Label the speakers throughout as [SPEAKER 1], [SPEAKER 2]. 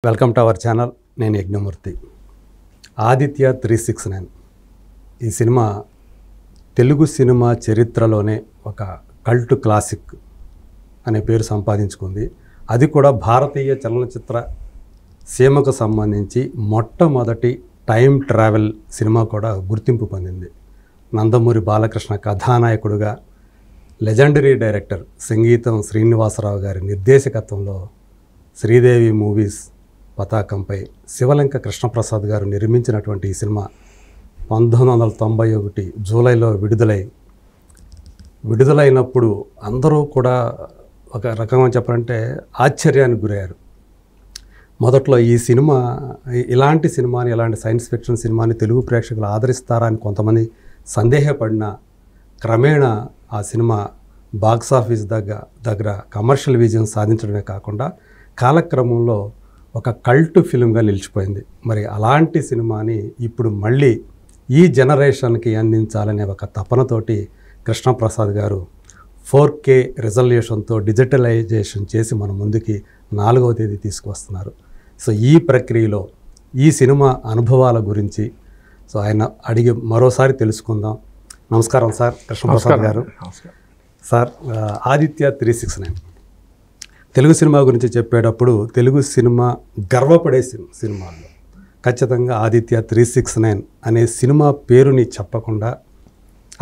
[SPEAKER 1] Welcome to our channel. నేను యజ్ఞమూర్తి. ఆదిత్య 369 ఈ cinema Telugu cinema చరిత్రలోనే ఒక కల్ట్ క్లాసిక్ అనే పేరు సంపాదించుకుంది. అది కూడా భారతీయ చలనచిత్ర సీమకు సంబంధించి మొట్టమొదటి టైం ట్రావెల్ సినిమా కూడా గుర్తింపు పొందింది. నందమూరి బాలకృష్ణ కథానాయకుడుగా, లెజెండరీ డైరెక్టర్ సంగీతం శ్రీనివాసరావు గారి నిర్దేశకత్వంలో శ్రీదేవి మూవీస్ పతాకంపై శివలంక కృష్ణప్రసాద్ గారు నిర్మించినటువంటి ఈ సినిమా 1991 జూలైలో విడుదలైనప్పుడు అందరూ కూడా ఒక రకంగా చెప్పాలంటే ఆశ్చర్యానికి గురయ్యారు. మొదట్లో ఈ సినిమా ఇలాంటి సైన్స్ ఫిక్షన్ సినిమాని తెలుగు ప్రేక్షకులు ఆదరిస్తారా అని కొంతమంది సందేహపడిన క్రమేణా ఆ సినిమా బాక్సాఫీస్ దగ్గర కమర్షియల్ విజయం సాధించడమే కాకుండా కాలక్రమంలో ఒక కల్ట్ ఫిల్మ్గా నిలిచిపోయింది. మరి అలాంటి సినిమాని ఇప్పుడు మళ్ళీ ఈ జనరేషన్కి అందించాలనే ఒక తపనతోటి కృష్ణప్రసాద్ గారు 4K రిజల్యూషన్తో డిజిటలైజేషన్ చేసి మన ముందుకి 4వ తేదీ తీసుకువస్తున్నారు. సో ఈ ప్రక్రియలో ఈ సినిమా అనుభవాల గురించి ఆయన అడిగి మరోసారి తెలుసుకుందాం. నమస్కారం సార్ కృష్ణప్రసాద్ గారు. సార్, ఆదిత్య 369 తెలుగు సినిమా గురించి చెప్పేటప్పుడు తెలుగు సినిమా గర్వపడే సినిమాల్లో ఖచ్చితంగా ఆదిత్య 369 అనే సినిమా పేరుని చెప్పకుండా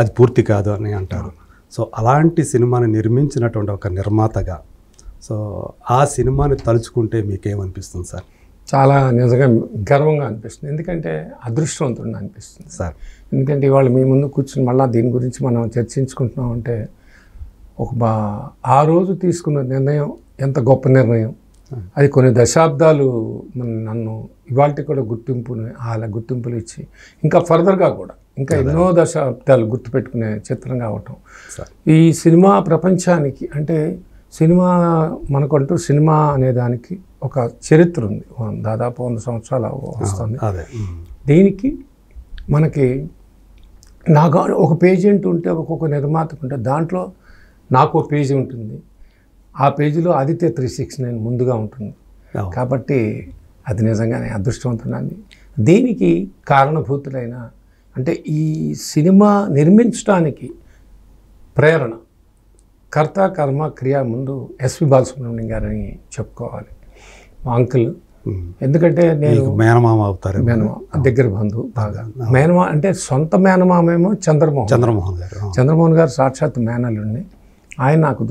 [SPEAKER 1] అది పూర్తి కాదు అని అంటారు. సో అలాంటి సినిమాని నిర్మించినటువంటి ఒక నిర్మాతగా ఆ సినిమాని తలుచుకుంటే మీకేమనిపిస్తుంది సార్?
[SPEAKER 2] చాలా నిజంగా గర్వంగా అనిపిస్తుంది. ఎందుకంటే అదృష్టవంతుడిని అనిపిస్తుంది
[SPEAKER 1] సార్.
[SPEAKER 2] ఎందుకంటే ఇవాళ మీ ముందు కూర్చుని మళ్ళీ దీని గురించి మనం చర్చించుకుంటున్నాం అంటే ఆ రోజు తీసుకున్న నిర్ణయం ఎంత గొప్ప నిర్ణయం. అది కొన్ని దశాబ్దాలు నన్ను ఇవాళ కూడా గుర్తింపులు ఇచ్చి ఇంకా ఫర్దర్గా కూడా ఇంకా ఎన్నో దశాబ్దాలు గుర్తుపెట్టుకునే చిత్రం కావటం. ఈ సినిమా ప్రపంచానికి అంటే సినిమా మనకంటూ సినిమా అనే దానికి ఒక చరిత్ర ఉంది. దాదాపు 100 సంవత్సరాలు వస్తుంది. దీనికి మనకి నాకు ఒక పేజీ అంటూ ఉంటే ఒక్కొక్క నిర్మాతకు ఉంటే దాంట్లో నాకు పేజీ ఉంటుంది. ఆ పేజీలో ఆదిత్య 369 ముందుగా ఉంటుంది. కాబట్టి అది నిజంగానే అదృష్టవంతున్నాను. దీనికి కారణభూతులైన అంటే ఈ సినిమా నిర్మించడానికి ప్రేరణ కర్త కర్మ క్రియ ముందు ఎస్వి బాలసుబ్రహ్మణ్యం గారని చెప్పుకోవాలి. మా అంకుల్. ఎందుకంటే నేను
[SPEAKER 1] మేనమామ అవుతారు.
[SPEAKER 2] మేనమామ దగ్గర బంధువు బాగా. మేనమా అంటే సొంత మేనమామేమో చంద్రమోహన్ గారు సాక్షాత్ మేనల్లుండి. ఆయన నాకు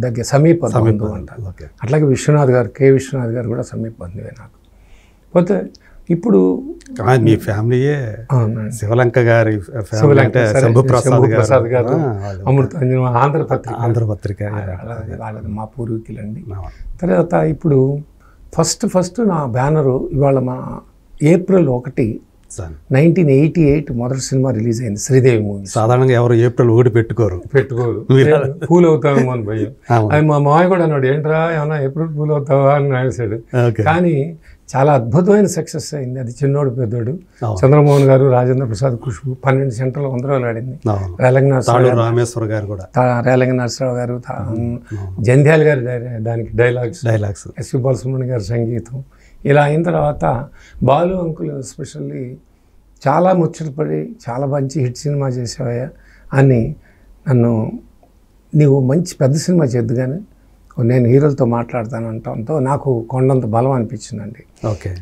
[SPEAKER 2] దగ్గర సమీప బంధువు అంటారు. అట్లాగే విశ్వనాథ్ గారు, కె విశ్వనాథ్ గారు కూడా సమీప బంధువే నాకు. పోతే ఇప్పుడు
[SPEAKER 1] మీ ఫ్యామిలీయే శివలంక గారి శంభుప్రసాద్ గారు
[SPEAKER 2] అమృతాంజన్ ఆంధ్రపత్రిక వాళ్ళది మా పూర్వీకులండి. తర్వాత ఇప్పుడు ఫస్ట్ నా బ్యానరు ఇవాళ మా April 1, 1988 మొదటి సినిమా రిలీజ్ అయింది, శ్రీదేవి మూవీ.
[SPEAKER 1] సాధారణంగా ఎవరు April 1 పెట్టుకోరు.
[SPEAKER 2] ఫూల్ అవుతామేమో అని భయం. అది మా మామయ్య కూడా అన్నాడు, ఏంట్రా ఏమన్నా ఏప్రిల్ ఫూల్ అవుతావా అని రాశాడు. కానీ చాలా అద్భుతమైన సక్సెస్ అయింది. అది చిన్నోడు పెద్దోడు చంద్రమోహన్ గారు, రాజేంద్ర ప్రసాద్, ఖుష్బు 12 సెంటర్లు 100 రోజులు ఆడింది. రేలంగి నరసింహరావు గారు, జంధ్యాల గారు దానికి డైలాగ్స్, ఎస్వి బాలసుబ్రహ్మణ్యం గారి సంగీతం. ఇలా అయిన తర్వాత బాలు అంకుల్ ఎస్పెషల్లీ చాలా ముచ్చటపడి చాలా మంచి హిట్ సినిమా చేసావయ్యా అని నన్ను, నీవు మంచి పెద్ద సినిమా చేద్దు కానీ నేను హీరోలతో మాట్లాడతానంటంతో నాకు కొండంత బలం అనిపించిందండి.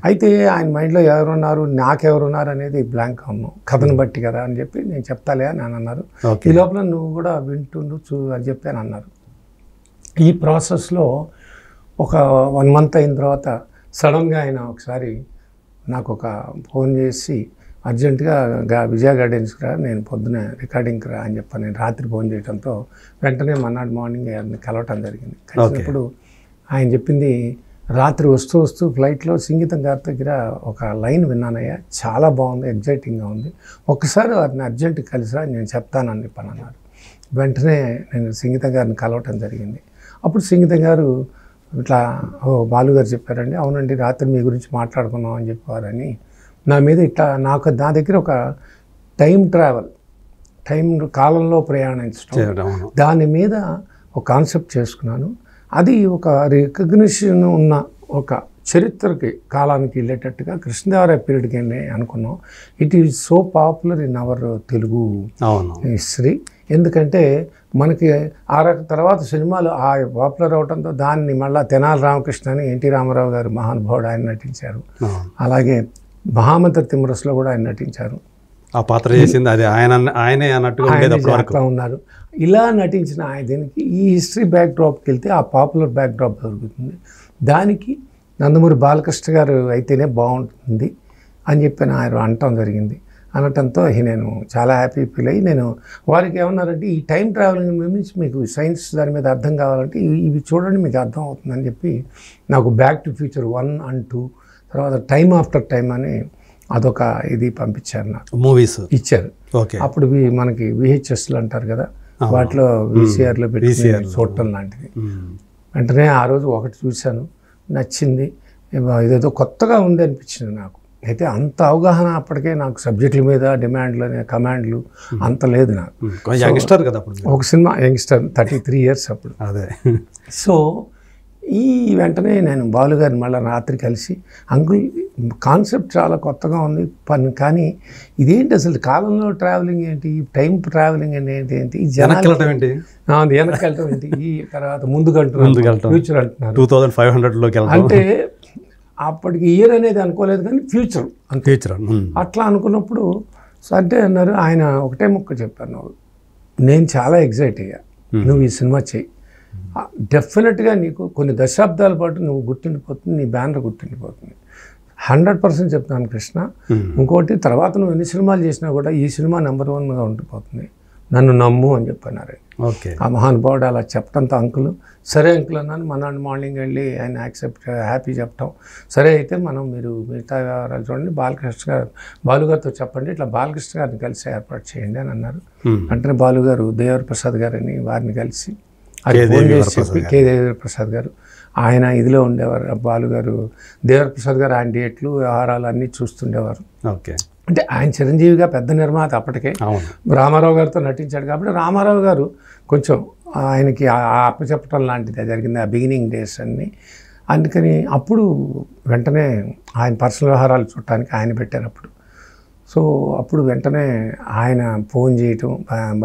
[SPEAKER 2] అయితే ఆయన మైండ్లో ఎవరున్నారు, నాకెవరున్నారు అనేది బ్లాంక్ ఉన్నాం, కథను బట్టి కదా అని చెప్పి నేను చెప్తాలే అని అన్నారు. ఈ లోపల నువ్వు కూడా వింటుండు అని చెప్పి అని అన్నారు. ఈ ప్రాసెస్లో ఒక 1 month అయిన తర్వాత సడన్గా ఆయన ఒకసారి నాకు ఒక ఫోన్ చేసి అర్జెంటుగా విజయ గార్డెన్స్కి రా, నేను పొద్దున రికార్డింగ్కి రా అని చెప్పి నేను రాత్రి ఫోన్ చేయడంతో వెంటనే మన్నాడు మార్నింగ్ ఆయన్ని కలవటం జరిగింది. కలిసినప్పుడు ఆయన చెప్పింది, రాత్రి వస్తూ ఫ్లైట్లో సంగీతం గారి దగ్గర ఒక లైన్ విన్నానయ్యా, చాలా బాగుంది, ఎగ్జైటింగ్గా ఉంది, ఒక్కసారి వారిని అర్జెంటుగా కలిసిరా నేను చెప్తానని చెప్పని అన్నారు. వెంటనే నేను సంగీతం గారిని కలవటం జరిగింది. అప్పుడు సంగీతం గారు ఇట్లా, బాలు గారు చెప్పారండి. అవునండి, రాత్రి మీ గురించి మాట్లాడుకున్నాం అని చెప్పారని నా మీద ఇట్లా నా దగ్గర ఒక టైం కాలంలో ప్రయాణించడం, దాని మీద ఒక కాన్సెప్ట్ చేసుకున్నాను. అది ఒక రికగ్నిషన్ ఉన్న ఒక చరిత్రకి కాలానికి వెళ్ళేటట్టుగా కృష్ణదేవరాయ పీరియడ్కి అనుకున్నాం. It is so popular in our Telugu history. ఎందుకంటే మనకి తర్వాత సినిమాలు పాపులర్ అవడంతో దాన్ని మళ్ళీ తెనాలి రామకృష్ణ అని ఎన్టీ రామారావు గారు మహానుభావుడు ఆయన నటించారు. అలాగే మహామంత్రి తిమ్మరసులో కూడా ఆయన నటించారు.
[SPEAKER 1] ఆ పాత్ర చేసింది అది ఆయనే అన్నట్టుగా
[SPEAKER 2] ఉన్నారు. ఇలా నటించిన దీనికి ఈ హిస్టరీ బ్యాక్ డ్రాప్కి వెళ్తే ఆ పాపులర్ బ్యాక్ డ్రాప్ దొరుకుతుంది. దానికి నందమూరి బాలకృష్ణ గారు అయితేనే బాగుంటుంది అని చెప్పి ఆయన అనటం జరిగింది. అనటంతో నేను చాలా హ్యాపీ ఫీల్ అయ్యి నేను వారికి ఏమన్నారంటే ఈ టైం ట్రావెలింగ్ గురించి మీకు సైన్స్ దాని మీద అర్థం కావాలంటే ఇవి చూడండి మీకు అర్థం అవుతుందని చెప్పి నాకు బ్యాక్ టు ఫ్యూచర్ 1 and 2 తర్వాత టైమ్ ఆఫ్టర్ టైమ్ అని అదొక ఇది పంపించారు, నాకు మూవీస్ ఇచ్చారు. అప్పుడు మనకి VHSలు అంటారు కదా, వాటిలో VCRలో పెట్టి చూడటం లాంటిది. వెంటనే ఆ రోజు ఒకటి చూశాను, నచ్చింది, ఇదేదో కొత్తగా ఉంది అనిపించింది నాకు. అయితే అంత అవగాహన అప్పటికే నాకు సబ్జెక్టుల మీద డిమాండ్లు కమాండ్లు అంత లేదు నాకు.
[SPEAKER 1] యంగ్స్టర్ కదా
[SPEAKER 2] ఒక సినిమా యంగ్స్టర్ 33 years అప్పుడు.
[SPEAKER 1] అదే
[SPEAKER 2] సో ఈ వెంటనే నేను బాలుగారిని మళ్ళీ రాత్రి కలిసి అంకుల్ కాన్సెప్ట్ చాలా కొత్తగా ఉంది కానీ ఇదేంటి అసలు కాలంలో ట్రావెలింగ్ ఏంటి, టైం ట్రావెలింగ్ ఏంటి,
[SPEAKER 1] వెనక్కి
[SPEAKER 2] ఏంటి, ఈ తర్వాత ముందుకంటున్నారు ఫ్యూచర్ అంటున్నారు
[SPEAKER 1] 2500లోకి
[SPEAKER 2] అంటే అప్పటికి ఇయర్ అనేది అనుకోలేదు కానీ ఫ్యూచర్ అట్లా అనుకున్నప్పుడు అంటే అన్నారు ఆయన ఒకటే ముక్క చెప్పాను, నేను చాలా ఎగ్జైట్ అయ్యా, నువ్వు ఈ సినిమా చెయ్యి, డెఫినెట్గా నీకు కొన్ని దశాబ్దాల పాటు నువ్వు గుర్తుండిపోతుంది, నీ బ్యానర్ గుర్తుండిపోతుంది, 100% చెప్తాను కృష్ణ. ఇంకోటి తర్వాత నువ్వు ఎన్ని సినిమాలు చేసినా కూడా ఈ సినిమా నెంబర్ 1గా ఉండిపోతుంది, నన్ను నమ్ము అని చెప్పన్నారు. ఆ మహానుభావుడు అలా చెప్పడంతో అంకుల్ సరే అంకుల్ అన్నాను. మనాడు మార్నింగ్ వెళ్ళి ఆయన హ్యాపీ చెప్పటం, సరే అయితే మీరు మిగతా వ్యవహారాలు చూడండి, బాలుగారితో చెప్పండి, ఇట్లా బాలకృష్ణ గారిని కలిసి ఏర్పాటు చేయండి అని అన్నారు. వెంటనే బాలుగారు దేవర్ ప్రసాద్ గారని వారిని కలిసి దేవర్ ప్రసాద్ గారు ఆయన ఇదిలో ఉండేవారు. బాలుగారు దేవర్ ప్రసాద్ గారు ఆయన డేట్లు వ్యవహారాలు అన్నీ చూస్తుండేవారు. అంటే ఆయన చిరంజీవిగా పెద్ద నిర్మాత అప్పటికే రామారావు గారితో నటించాడు కాబట్టి రామారావు గారు కొంచెం ఆయనకి అప్పచెప్పటం లాంటిది జరిగింది ఆ బిగినింగ్ డేస్ అన్నీ. అందుకని అప్పుడు వెంటనే ఆయన పర్సనల్ వ్యవహారాలు చూడటానికి ఆయన పెట్టారు అప్పుడు. సో అప్పుడు వెంటనే ఆయన ఫోన్ చేయటం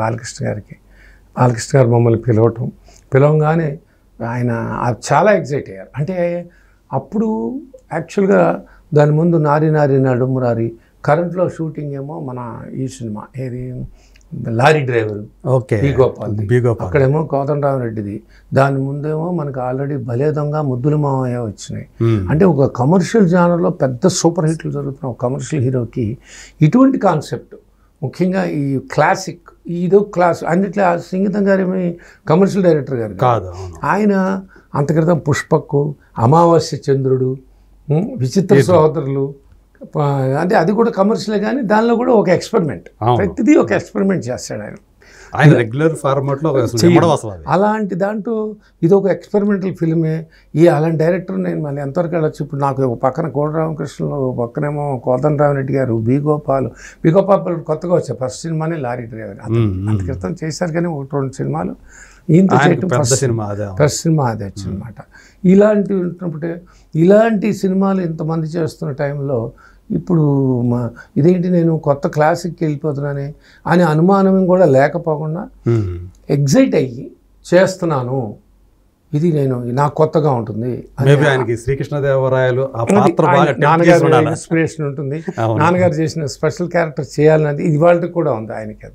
[SPEAKER 2] బాలకృష్ణ గారికి, బాలకృష్ణ గారు మమ్మల్ని పిలవగానే ఆయన చాలా ఎగ్జైట్ అయ్యారు. అంటే అప్పుడు యాక్చువల్గా దాని ముందు నారి నడుమురారి కరెంట్లో షూటింగ్ ఏమో మన ఈ సినిమా ఏది లారీ డ్రైవరు బి గోపాల్, అక్కడేమో కోదండరామరెడ్డిది, దాని ముందేమో మనకు ఆల్రెడీ భలే దొంగ ముద్దుల మామయ్య వచ్చినాయి. అంటే ఒక కమర్షియల్ జానర్లో పెద్ద సూపర్ హిట్లు జరుగుతున్న ఒక కమర్షియల్ హీరోకి ఇటువంటి కాన్సెప్ట్, ముఖ్యంగా ఈ క్లాసిక్ ఇదో క్లాస్ అన్నిట్లో సంగీతం గారేమి కమర్షియల్ డైరెక్టర్ గారు కాదు, ఆయన అంత క్రితం పుష్పక్కు, అమావాస్య చంద్రుడు, విచిత్ర సహోదరులు, అంటే అది కూడా కమర్షియల్ కానీ దానిలో కూడా ఒక ఎక్స్పెరిమెంట్, ప్రతిదీ ఒక ఎక్స్పెరిమెంట్ చేస్తాడు ఆయన
[SPEAKER 1] రెగ్యులర్ ఫార్మాట్లో.
[SPEAKER 2] అలాంటి దాంట్లో ఇది ఒక ఎక్స్పెరిమెంటల్ ఫిల్మే. అలాంటి డైరెక్టర్ నేను మళ్ళీ ఎంతవరకు వెళ్ళొచ్చు. ఇప్పుడు నాకు పక్కన కోటరామకృష్ణలో, పక్కనేమో కోదండరామరెడ్డి గారు, బి గోపాల్ కొత్తగా వచ్చాయి. ఫస్ట్ సినిమానే లారీ డ్రైవర్, అంత క్రితం చేశారు కానీ 1-2 సినిమాలు ఈయనతో చేయటం ఫస్ట్ సినిమా అదే వచ్చిందన్నమాట. ఇలాంటి ఉంటున్నప్పుడే ఇలాంటి సినిమాలు ఇంతమంది చేస్తున్న టైంలో ఇప్పుడు ఇదేంటి నేను కొత్త క్లాసిక్కి వెళ్ళిపోతున్నానే అనే అనుమానం కూడా లేకపోకుండా ఎగ్జైట్ అయ్యి చేస్తున్నాను, ఇది నాకు కొత్తగా ఉంటుంది.
[SPEAKER 1] ఆయనకి శ్రీకృష్ణదేవరాయలు
[SPEAKER 2] నాన్నగారు ఇన్స్పిరేషన్ ఉంటుంది, నాన్నగారు చేసిన స్పెషల్ క్యారెక్టర్ చేయాలనేది ఇది వాళ్ళకి కూడా ఉంది ఆయనకి.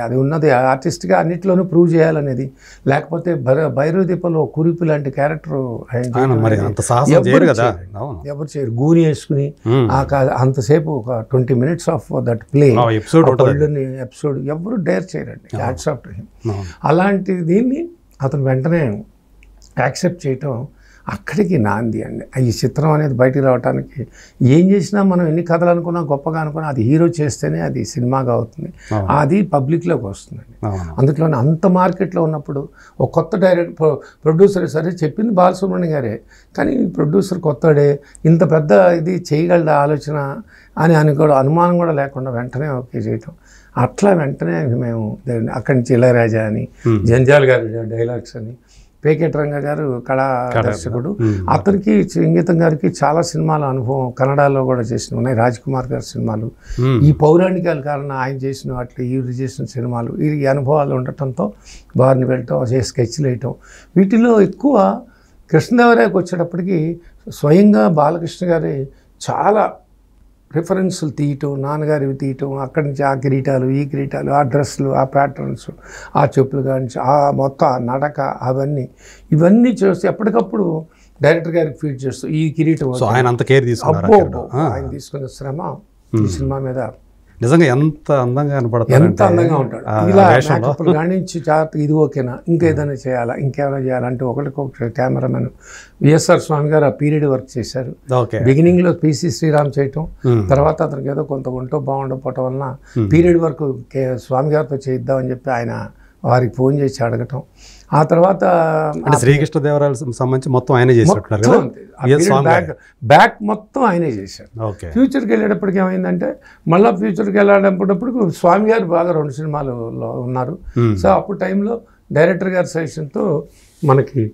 [SPEAKER 2] అది ఉన్నది ఆర్టిస్ట్గా అన్నిట్లోనూ ప్రూవ్ చేయాలనేది. లేకపోతే భైరవ దీపంలో కురిపి లాంటి క్యారెక్టర్ ఎవరు చేయరు. గూని వేసుకుని అంతసేపు ఒక 20 minutes of that play episode ఎవరు డేర్ చేయరండి. Hats off to him. అలాంటి దీన్ని అతను వెంటనే యాక్సెప్ట్ చేయటం అక్కడికి నాంది అండి. ఈ చిత్రం అనేది బయటికి రావడానికి ఏం చేసినా మనం ఎన్ని కథలు అనుకున్నా గొప్పగా అనుకున్నా అది హీరో చేస్తేనే అది సినిమాగా అవుతుంది, అది పబ్లిక్లోకి వస్తుందండి. అందులోనే అంత మార్కెట్లో ఉన్నప్పుడు ఒక కొత్త ప్రొడ్యూసర్ సరే చెప్పింది బాలసుబ్రహ్మణ్యం గారే, కానీ ప్రొడ్యూసర్ కొత్తడే ఇంత పెద్ద ఇది చేయగలదా ఆలోచన అని అనుమానం కూడా లేకుండా వెంటనే ఓకే చేయటం. అట్లా వెంటనే మేము అక్కడి నుంచి ఇళయరాజా అని, జంజాల్ గారి డైలాగ్స్ అని, పేకేటి రంగ గారు కళా దర్శకుడు. అతనికి ఇంగితం గారికి చాలా సినిమాల అనుభవం కన్నడలో కూడా చేసిన ఉన్నాయి. రాజ్ కుమార్ గారి సినిమాలు, ఈ పౌరాణికాల కారణం ఆయన చేసిన వాటిలో ఈవిడ చేసిన సినిమాలు, ఈ అనుభవాలు ఉండటంతో వారిని వెళ్ళటం, స్కెచ్లు వేయటం, వీటిలో ఎక్కువ కృష్ణదేవరాయకు వచ్చేటప్పటికి స్వయంగా బాలకృష్ణ గారి చాలా రిఫరెన్సులు తీయటం, నాన్నగారివి తీయటం, అక్కడి నుంచి ఆ కిరీటాలు, ఈ కిరీటాలు, ఆ డ్రెస్సులు, ఆ ప్యాటర్న్స్, ఆ చెప్పులు కానీ ఆ మొత్తం ఆ నడక, ఇవన్నీ చేస్తూ ఎప్పటికప్పుడు డైరెక్టర్ గారికి ఫీడ్ చేస్తూ ఈ కిరీటం
[SPEAKER 1] ఆయన అంత కేర్ తీసుకున్నారు.
[SPEAKER 2] ఆయన తీసుకున్న శ్రమ ఈ సినిమా మీద
[SPEAKER 1] నిజంగా ఎంత అందంగా కనపడతాడు,
[SPEAKER 2] ఎంత అందంగా ఉంటాడు. ఇలా మేకప్లు కానించి జాగ్రత్తగా ఇది ఓకేనా, ఇంకేదైనా చేయాలా, ఇంకేమైనా చేయాలంటే ఒకటికొకటి కెమెరామెన్ విఎస్ఆర్ స్వామి గారు ఆ పీరియడ్ వర్క్ చేశారు. బిగినింగ్లో పిసి శ్రీరామ్ చేయటం, తర్వాత అతనికి ఏదో కొంత ఉంటో బాగుండకపోవటం వలన పీరియడ్ వర్క్ స్వామి గారితో చేయిద్దామని చెప్పి ఆయన వారికి ఫోన్ చేసి అడగటం. ఆ తర్వాత
[SPEAKER 1] శ్రీకృష్ణదేవరాయలకు సంబంధించి మొత్తం ఆయనే చేసినట్టున్నారు,
[SPEAKER 2] బ్యాక్ మొత్తం ఆయనే చేశారు. ఫ్యూచర్కి వెళ్ళేటప్పటికి ఏమైందంటే మళ్ళీ ఫ్యూచర్కి వెళ్ళేటప్పటికి స్వామి గారు బాగా 2 సినిమాలలో ఉన్నారు. సో అప్పుడు టైంలో డైరెక్టర్ గారి సజెషన్తో మనకి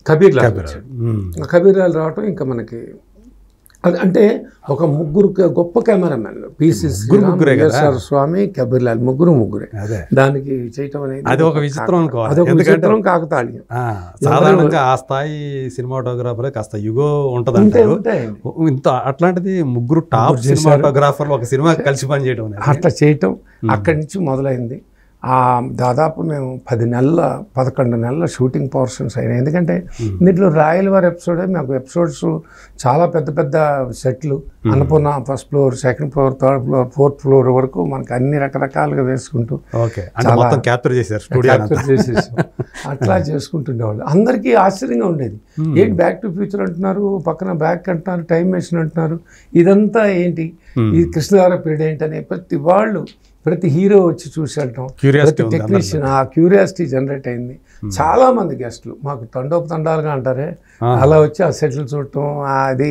[SPEAKER 2] కబీర్ లాల్ రావటం, ఇంకా మనకి అంటే ఒక ముగ్గురు గొప్ప కెమెరామెన్లు, పిసి స్వామి, కబీర్ లాల్, ముగ్గురే దానికి చేయటం అనేది
[SPEAKER 1] అది ఒక విచిత్రం అనుకోవాలి.
[SPEAKER 2] అదొక విచిత్రం, కాకతాళీయం.
[SPEAKER 1] సాధారణంగా ఆ స్థాయి సినిమాటోగ్రాఫర్ కాస్త యుగో ఉంటుంది, ఇంత అట్లాంటిది ముగ్గురు టాప్ సినిమాటోగ్రాఫర్లు ఒక సినిమా కలిసి పని చేయడం,
[SPEAKER 2] అట్లా చేయటం అక్కడి నుంచి మొదలైంది. దాదాపు మేము 11 నెలల షూటింగ్ పోర్షన్స్ అయినాయి. ఎందుకంటే దీంట్లో రాయల్ వారి ఎపిసోడే మాకు ఎపిసోడ్స్ చాలా పెద్ద పెద్ద సెట్లు, Annapurna first floor, second floor, third floor, fourth floor వరకు మనకి అన్ని రకరకాలుగా వేసుకుంటూ
[SPEAKER 1] క్యాప్చర్ చేసేసాం,
[SPEAKER 2] అట్లా చేసుకుంటుండేవాళ్ళు. అందరికీ ఆశ్చర్యంగా ఉండేది, ఏంటి బ్యాక్ టు ఫ్యూచర్ అంటున్నారు, పక్కన బ్యాక్ అంటున్నారు, టైం మెషిన్ అంటున్నారు, ఇదంతా ఏంటి, ఈ కృష్ణదేవరాయ పీరియడ్ ఏంటని ప్రతి హీరో వచ్చి చూసి వెళ్ళటం, ప్రతి టెక్నీషియన్ ఆ క్యూరియాసిటీ జనరేట్ అయింది. చాలా మంది గెస్టులు మాకు తండోపతండాలుగా అంటారే అలా వచ్చి ఆ సెటిల్ చూడటం, అది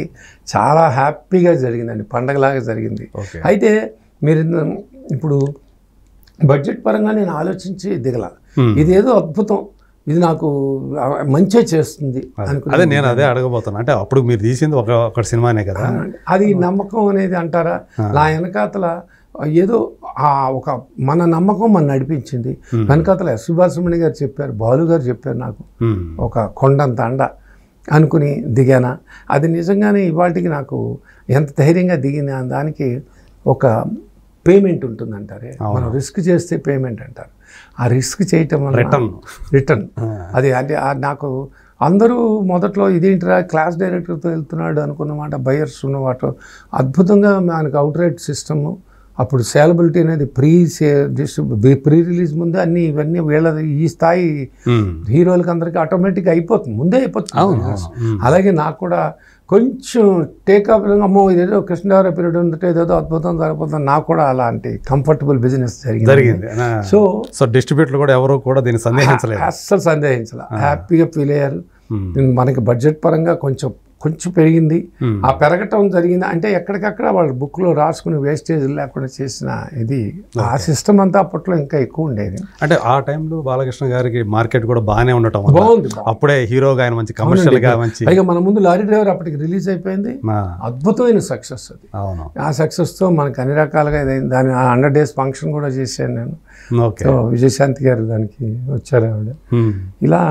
[SPEAKER 2] చాలా హ్యాపీగా జరిగిందండి, పండగలాగా జరిగింది. అయితే మీరు ఇప్పుడు బడ్జెట్ పరంగా నేను ఆలోచించి దిగల, ఇదేదో అద్భుతం, ఇది నాకు మంచి చేస్తుంది
[SPEAKER 1] అదే నేను అదే అడగబోతాను. అంటే అప్పుడు మీరు తీసింది ఒక సినిమానే కదా,
[SPEAKER 2] అది నమ్మకం అనేది అంటారా, నా వెనకాతల ఏదో ఒక మన నమ్మకం మన నడిపించింది. వెనకాతల ఎస్ సుబ్రహ్మణ్య గారు చెప్పారు, బాలు గారు చెప్పారు, నాకు ఒక కొండంత అండ అనుకుని దిగానా. అది నిజంగానే ఇవాళకి నాకు ఎంత ధైర్యంగా దిగిన దానికి ఒక పేమెంట్ ఉంటుందంటారే, మనం రిస్క్ చేస్తే పేమెంట్ అంటారు. ఆ రిస్క్ చేయటం వల్ల రిటర్న్ అది అంటే నాకు అందరూ మొదట్లో ఇదేంటిరా క్లాస్ డైరెక్టర్తో వెళ్తున్నాడు అనుకున్నమాట, బయర్స్ ఉన్నమాట. అద్భుతంగా మనకు అవుట్ రైట్ సిస్టము, అప్పుడు సేలబిలిటీ అనేది ప్రీ రిలీజ్ ముందే అన్ని ఇవన్నీ వీళ్ళ ఈ స్థాయి హీరోలకి అందరికీ ఆటోమేటిక్గా అయిపోతుంది, ముందే అయిపోతుంది. అలాగే నాకు కూడా కొంచెం టేకప్, అమ్మో ఇదేదో కృష్ణదేవరాయ పీరియడ్ ఉంటే ఏదేదో అద్భుతం జరగబోతుంది, నాకు కూడా అలాంటి కంఫర్టబుల్ బిజినెస్ జరిగింది.
[SPEAKER 1] సో డిస్ట్రిబ్యూటర్లు కూడా ఎవరో కూడా దీన్ని సందేహించలేదు,
[SPEAKER 2] అస్సలు సందేహించలే, హ్యాపీగా ఫీల్ అయ్యారు. మనకి బడ్జెట్ పరంగా కొంచెం పెరిగింది, ఆ పెరగటం జరిగింది. అంటే ఎక్కడికక్కడ వాళ్ళు బుక్లో రాసుకుని వేస్టేజ్ లేకుండా చేసిన ఇది, ఆ సిస్టమ్ అంతా అప్పట్లో ఇంకా ఎక్కువ ఉండేది.
[SPEAKER 1] అంటే ఆ టైంలో బాలకృష్ణ గారికి మార్కెట్ కూడా బాగానే ఉండటం బాగుంది, అప్పుడే హీరోగా ఆయన మంచి కమర్షియల్ గా మంచి,
[SPEAKER 2] పైగా మన ముందు లారీ డ్రైవర్ అప్పటికి రిలీజ్ అయిపోయింది, అద్భుతమైన సక్సెస్ అది. ఆ సక్సెస్తో మనకి అన్ని రకాలుగా దాని 100 days ఫంక్షన్ కూడా చేశాను నేను. విజయశాంతి గారు దానికి వచ్చారు ఆవిడ. ఇలా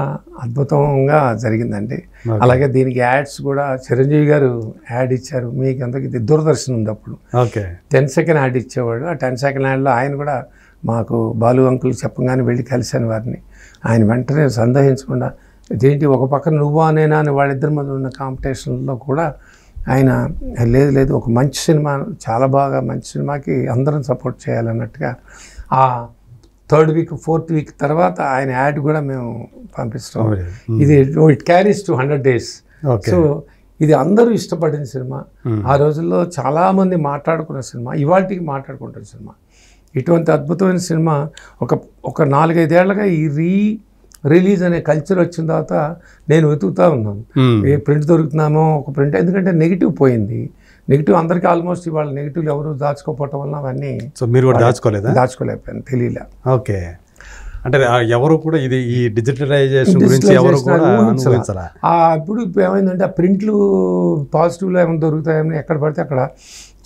[SPEAKER 2] అద్భుతంగా జరిగిందండి. అలాగే దీనికి యాడ్స్ కూడా చిరంజీవి గారు యాడ్ ఇచ్చారు. మీకు అందరికి దూరదర్శన్ ఉంది అప్పుడు, 10 సెకండ్ యాడ్ ఇచ్చేవాడు. ఆ 10 సెకండ్ యాడ్లో ఆయన కూడా మాకు బాలు అంకుల్ చెప్పగానే వెళ్ళి కలిశాను వారిని. ఆయన వెంటనే సందేహించకుండా, ఇదేంటి ఒక పక్కన నువ్వా నేనా అని వాళ్ళిద్దరి మధ్య ఉన్న కాంపిటీషన్లో కూడా ఆయన లేదు ఒక మంచి సినిమా, చాలా బాగా మంచి సినిమాకి అందరం సపోర్ట్ చేయాలన్నట్టుగా ఆ 3rd week 4th week తర్వాత ఆయన యాడ్ కూడా మేము పంపిస్తాం. ఇది it carries to 100 days. So ఇది అందరూ ఇష్టపడిన సినిమా, ఆ రోజుల్లో చాలామంది మాట్లాడుకున్న సినిమా, ఇవాళకి మాట్లాడుకుంటున్న సినిమా. ఇటువంటి అద్భుతమైన సినిమా ఒక 4-5 ఏళ్లుగా ఈ రిలీజ్ అనే కల్చర్ వచ్చిన తర్వాత నేను వెతుకుతూ ఉన్నాను, ఏ ప్రింట్ దొరుకుతున్నామో ఒక ప్రింట్. ఎందుకంటే నెగిటివ్ పోయింది, నెగిటివ్ అందరికీ ఆల్మోస్ట్ ఇవాళ నెగిటివ్లు ఎవరు దాచుకోకపోవటం వల్ల అవన్నీ
[SPEAKER 1] మీరు కూడా దాచుకోలేకపోయాను,
[SPEAKER 2] తెలియలే.
[SPEAKER 1] ఓకే, అంటే ఎవరు కూడా ఇది ఈ డిజిటలైజేషన్ గురించి ఎవరు కూడా ఊహించాలా.
[SPEAKER 2] ఇప్పుడు ఏమైందంటే ఆ ప్రింట్లు పాజిటివ్లో ఏమైనా దొరుకుతాయని ఎక్కడ పడితే అక్కడ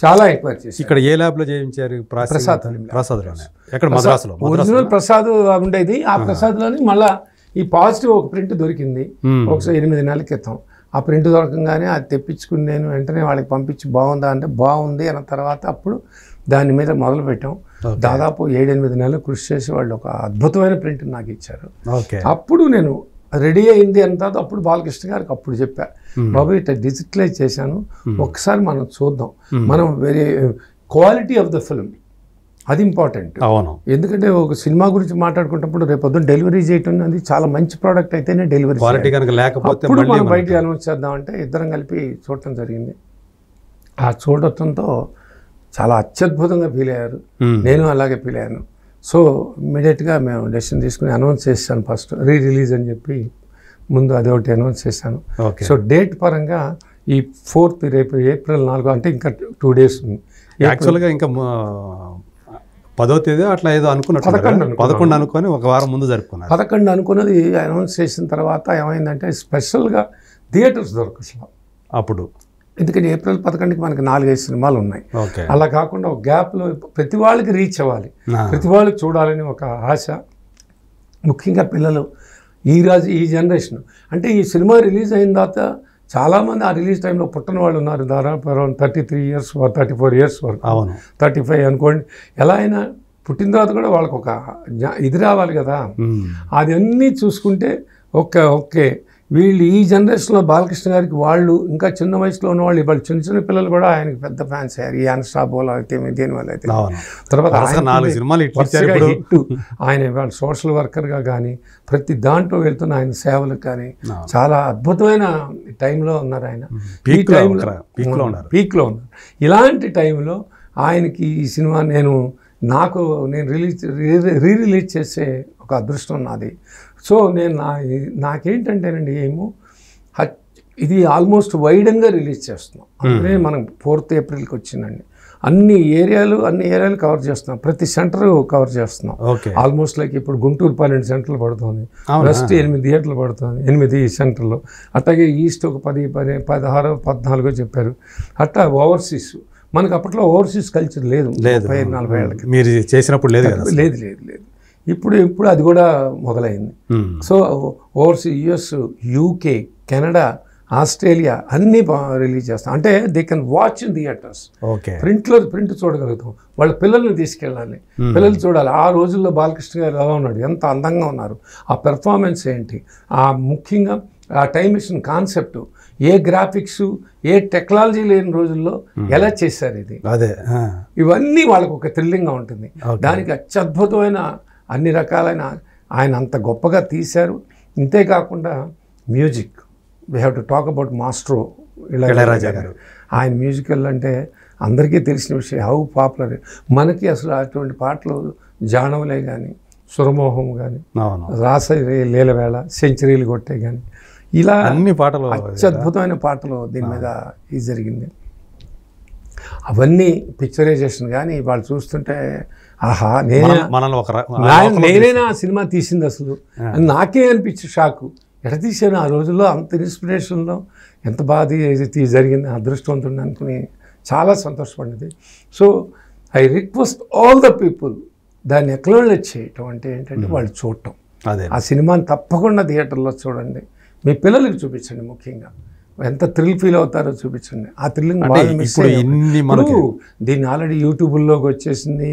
[SPEAKER 2] చాలా ఎంక్వైరీ చేసి
[SPEAKER 1] ఇక్కడ ఏ ల్యాబ్లో చేయించారు? ప్రసాద్లోనే. ఎక్కడ? మద్రాసులో.
[SPEAKER 2] ఒరిజినల్ ప్రసాద్ ఉండేది. ఆ ప్రసాద్లోని మళ్ళీ ఈ పాజిటివ్ ఒక ప్రింట్ దొరికింది ఒకసారి 8 నెలల క్రితం. ఆ ప్రింట్ దొరకంగానే అది తెప్పించుకుని నేను వెంటనే వాళ్ళకి పంపించి బాగుందా అంటే బాగుంది అన్న తర్వాత అప్పుడు దాని మీద మొదలు పెట్టాం. దాదాపు 7-8 నెలలు కృషి చేసి వాళ్ళు ఒక అద్భుతమైన ప్రింట్ నాకు ఇచ్చారు. అప్పుడు నేను రెడీ అయింది అన్న తర్వాత అప్పుడు బాలకృష్ణ గారికి అప్పుడు చెప్పా, బాబు ఇట్లా డిజిటలైజ్ చేశాను, ఒకసారి మనం చూద్దాం, మనం very quality of the film అది ఇంపార్టెంట్.
[SPEAKER 1] అవును,
[SPEAKER 2] ఎందుకంటే ఒక సినిమా గురించి మాట్లాడుకుంటున్నప్పుడు రేపు పొద్దున్న డెలివరీ చేయటం అది చాలా మంచి ప్రోడక్ట్ అయితేనే డెలివరీ.
[SPEAKER 1] క్వాలిటీ కనుక లేకపోతే
[SPEAKER 2] అప్పుడు మనం బయట అనౌన్స్ చేద్దామంటే ఇద్దరం కలిపి చూడటం జరిగింది. ఆ చూడటంతో చాలా అత్యద్భుతంగా ఫీల్ అయ్యారు, నేను అలాగే ఫీల్ అయ్యాను. సో ఇమీడియట్గా మేము డెసిషన్ తీసుకుని అనౌన్స్ చేశాను. ఫస్ట్ రిలీజ్ అని చెప్పి ముందు అదొకటి అనౌన్స్ చేశాను. సో డేట్ పరంగా ఈ 4th రేపు April 4 అంటే ఇంకా 2 days ఉంది.
[SPEAKER 1] యాక్చువల్గా ఇంకా 10వ తేదీ అట్లా ఏదో అనుకున్నట్టు 11 అనుకొని ఒక వారం ముందు జరుపుకున్నారు.
[SPEAKER 2] 11 అనుకున్నది అనౌన్స్ చేసిన తర్వాత ఏమైందంటే స్పెషల్గా థియేటర్స్ దొరకదు అప్పుడు. ఎందుకంటే April 11కి మనకి 4-5 సినిమాలు ఉన్నాయి. అలా కాకుండా ఒక గ్యాప్లో ప్రతి వాళ్ళకి రీచ్ అవ్వాలి, ప్రతి వాళ్ళకి చూడాలని ఒక ఆశ. ముఖ్యంగా పిల్లలు ఈ జనరేషన్ అంటే ఈ సినిమా రిలీజ్ అయిన తర్వాత చాలామంది ఆ రిలీజ్ టైంలో పుట్టిన వాళ్ళు ఉన్నారు. దాదాపు అరౌండ్ 33 years 34 years వరకు, 35 అనుకోండి. ఎలా అయినా పుట్టిన తర్వాత కూడా వాళ్ళకి ఒక ఇది రావాలి కదా. అది అన్నీ చూసుకుంటే ఓకే వీళ్ళు ఈ జనరేషన్లో బాలకృష్ణ గారికి వాళ్ళు ఇంకా చిన్న వయసులో ఉన్నవాళ్ళు ఇవాళ చిన్న పిల్లలు కూడా ఆయనకి పెద్ద ఫ్యాన్స్ అయ్యారు. ఈ అన్స్టాబోల్ అయితే దేనివల్ల అయితే తర్వాత హిట్. ఆయన ఇవాళ సోషల్ వర్కర్గా కానీ ప్రతి దాంట్లో వెళ్తున్న ఆయన సేవలకు కానీ చాలా అద్భుతమైన టైంలో ఉన్నారు. ఆయన ఈ టైంలో పీక్లో ఉన్నారు. ఇలాంటి టైంలో ఆయనకి ఈ సినిమా నేను రిలీజ్ చేసే ఒక అదృష్టం నాది. సో నేను నాకేంటంటేనండి ఇది ఆల్మోస్ట్ వైడన్గా రిలీజ్ చేస్తున్నాం. అందుకే మనం 4th Aprilకి వచ్చిందండి. అన్ని ఏరియాలు కవర్ చేస్తున్నాం, ప్రతి సెంటర్ కవర్ చేస్తున్నాం. ఆల్మోస్ట్ లైక్ ఇప్పుడు గుంటూరు 12 సెంటర్లు పడుతుంది, వెస్ట్ 8 థియేటర్లు పడుతుంది, 8 సెంటర్లు. అట్లాగే ఈస్ట్ ఒక 10, 16, 14 చెప్పారు. అట్లా ఓవర్సీస్ మనకు అప్పట్లో ఓవర్సీస్ కల్చర్ లేదు. 40 ఏళ్ళకి
[SPEAKER 1] మీరు చేసినప్పుడు లేదు.
[SPEAKER 2] ఇప్పుడు అది కూడా మొదలైంది. So overseas US, UK, Canada, Australia అన్నీ రిలీజ్ చేస్తాం. అంటే they can watch in theatres. Print చూడగలుగుతాం. వాళ్ళ పిల్లల్ని తీసుకెళ్ళాలి, పిల్లలు చూడాలి. ఆ రోజుల్లో బాలకృష్ణ గారు ఎలా ఉన్నాడు, ఎంత అందంగా ఉన్నారు, ఆ పెర్ఫార్మెన్స్ ఏంటి, ఆ ముఖ్యంగా ఆ టైమ్ మిషన్ కాన్సెప్ట్, ఏ గ్రాఫిక్స్ ఏ టెక్నాలజీ లేని రోజుల్లో ఎలా చేశారు ఇది, ఇవన్నీ వాళ్ళకు ఒక థ్రిల్లింగ్గా ఉంటుంది. దానికి అత్యద్భుతమైన అన్ని రకాలైన ఆయన అంత గొప్పగా తీశారు. ఇంతేకాకుండా music, we have to talk about maestro Ilaiyaraaja garu. ఆయన మ్యూజికల్ అంటే అందరికీ తెలిసిన విషయం, హౌ పాపులర్. మనకి అసలు అటువంటి పాటలు జానవులే కానీ, సురమోహం కానీ, రాస లీలవేళ, సెంచరీలు కొట్టే కానీ, ఇలా
[SPEAKER 1] అన్ని పాటలు
[SPEAKER 2] అత్యద్భుతమైన పాటలు దీని మీద ఇది జరిగింది. అవన్నీ పిక్చరైజేషన్ కానీ వాళ్ళు చూస్తుంటే ఆహా నేనేనా ఆ సినిమా తీసింది అసలు నాకే అనిపించి షాకు. ఎట తీసాను ఆ రోజుల్లో, అంత ఇన్స్పిరేషన్లో ఎంత బాగా జరిగింది, అదృష్టవంతుడిని అనుకుని చాలా సంతోషపడినది. So I request all the people దాన్ని ఎక్నాలెడ్జ్ చేయటం అంటే ఏంటంటే వాళ్ళు చూడటం. ఆ సినిమాని తప్పకుండా థియేటర్లో చూడండి, మీ పిల్లలకి చూపించండి. ముఖ్యంగా ఎంత థ్రిల్ ఫీల్ అవుతారో చూపించండి. ఆ థ్రిల్లింగ్ దీన్ని ఆల్రెడీ యూట్యూబ్లోకి వచ్చేసింది,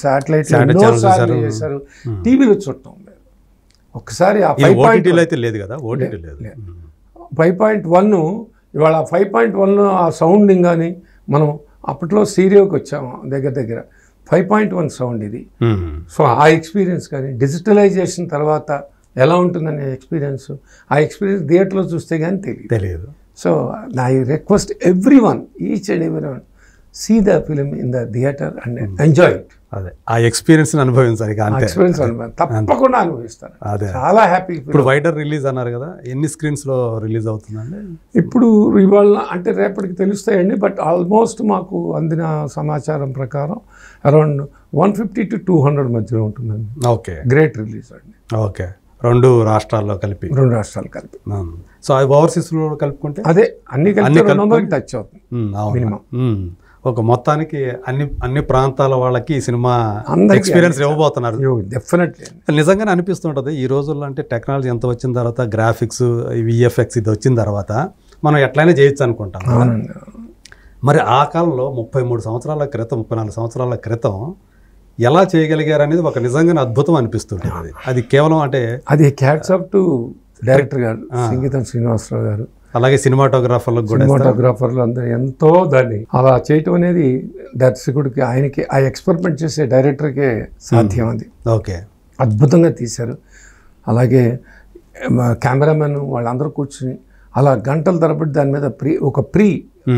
[SPEAKER 2] శాటిలైట్ చేశారు, టీవీలో చూడటం. ఒకసారి ఆ 5.1 ఇవాళ 5.1లో ఆ సౌండింగ్ కానీ మనం అప్పట్లో స్టీరియోకి వచ్చాము దగ్గర 5.1 సౌండ్ ఇది. సో ఆ ఎక్స్పీరియన్స్ కానీ డిజిటలైజేషన్ తర్వాత ఎలా ఉంటుందనే ఎక్స్పీరియన్స్, ఆ ఎక్స్పీరియన్స్ థియేటర్లో చూస్తే కానీ తెలియదు. So I request every one, each and every one, see the film in the theatre and enjoy it.
[SPEAKER 1] అదే ఆ ఎక్స్పీరియన్స్ అనుభవించాలి.
[SPEAKER 2] ఎక్స్పీరియన్స్ తప్పకుండా అనుభవిస్తారు. చాలా హ్యాపీ.
[SPEAKER 1] ఇప్పుడు వైడర్ రిలీజ్ అన్నారు కదా, ఎన్ని స్క్రీన్స్ లో రిలీజ్ అవుతుందండి
[SPEAKER 2] ఇప్పుడు? ఇవాళ అంటే రేపటికి తెలుస్తాయండి, బట్ ఆల్మోస్ట్ మాకు అందిన సమాచారం ప్రకారం అరౌండ్ 150 to 200 మధ్యలో ఉంటుందండి.
[SPEAKER 1] ఓకే, గ్రేట్
[SPEAKER 2] రిలీజ్ అండి.
[SPEAKER 1] ఓకే, 2 రాష్ట్రాల్లో కలిపి.
[SPEAKER 2] 2 రాష్ట్రాలు కలిపి.
[SPEAKER 1] సో అవి ఓవర్సీస్ లో కలుపుకుంటే
[SPEAKER 2] అదే అన్ని కలిపి 200కి టచ్ అవుతుంది మినిమం.
[SPEAKER 1] ఒక మొత్తానికి అన్ని ప్రాంతాల వాళ్ళకి ఈ సినిమా ఎక్స్పీరియన్స్ ఇవ్వబోతున్నారు.
[SPEAKER 2] డెఫినెట్లీ
[SPEAKER 1] నిజంగానే అనిపిస్తుంటుంది. ఈ రోజుల్లో అంటే టెక్నాలజీ ఎంత వచ్చిన తర్వాత, గ్రాఫిక్స్, విఎఫ్ఎక్స్ ఇది వచ్చిన తర్వాత మనం ఎట్లయినా చేయొచ్చు అనుకుంటాం. మరి ఆ కాలంలో 33 సంవత్సరాల క్రితం, 34 సంవత్సరాల క్రితం ఎలా చేయగలిగారు అనేది ఒక నిజంగానే అద్భుతం అనిపిస్తుంది. అది కేవలం అంటే
[SPEAKER 2] అది హ్యాట్స్ ఆఫ్ టు డైరెక్టర్ గారు సంగీతం శ్రీనివాసరావు గారు,
[SPEAKER 1] అలాగే సినిమాటోగ్రాఫర్లకు కూడా.
[SPEAKER 2] సినిమాటోగ్రాఫర్లు అందరూ ఎంతో దాన్ని అలా చేయటం అనేది దర్శకుడికి, ఆయనకి, ఆ ఎక్స్పెరిమెంట్ చేసే డైరెక్టర్కే సాధ్యం. అది
[SPEAKER 1] ఓకే,
[SPEAKER 2] అద్భుతంగా తీశారు. అలాగే కెమెరామెన్ వాళ్ళందరూ కూర్చుని అలా గంటల తరబడి దాని మీద ప్రీ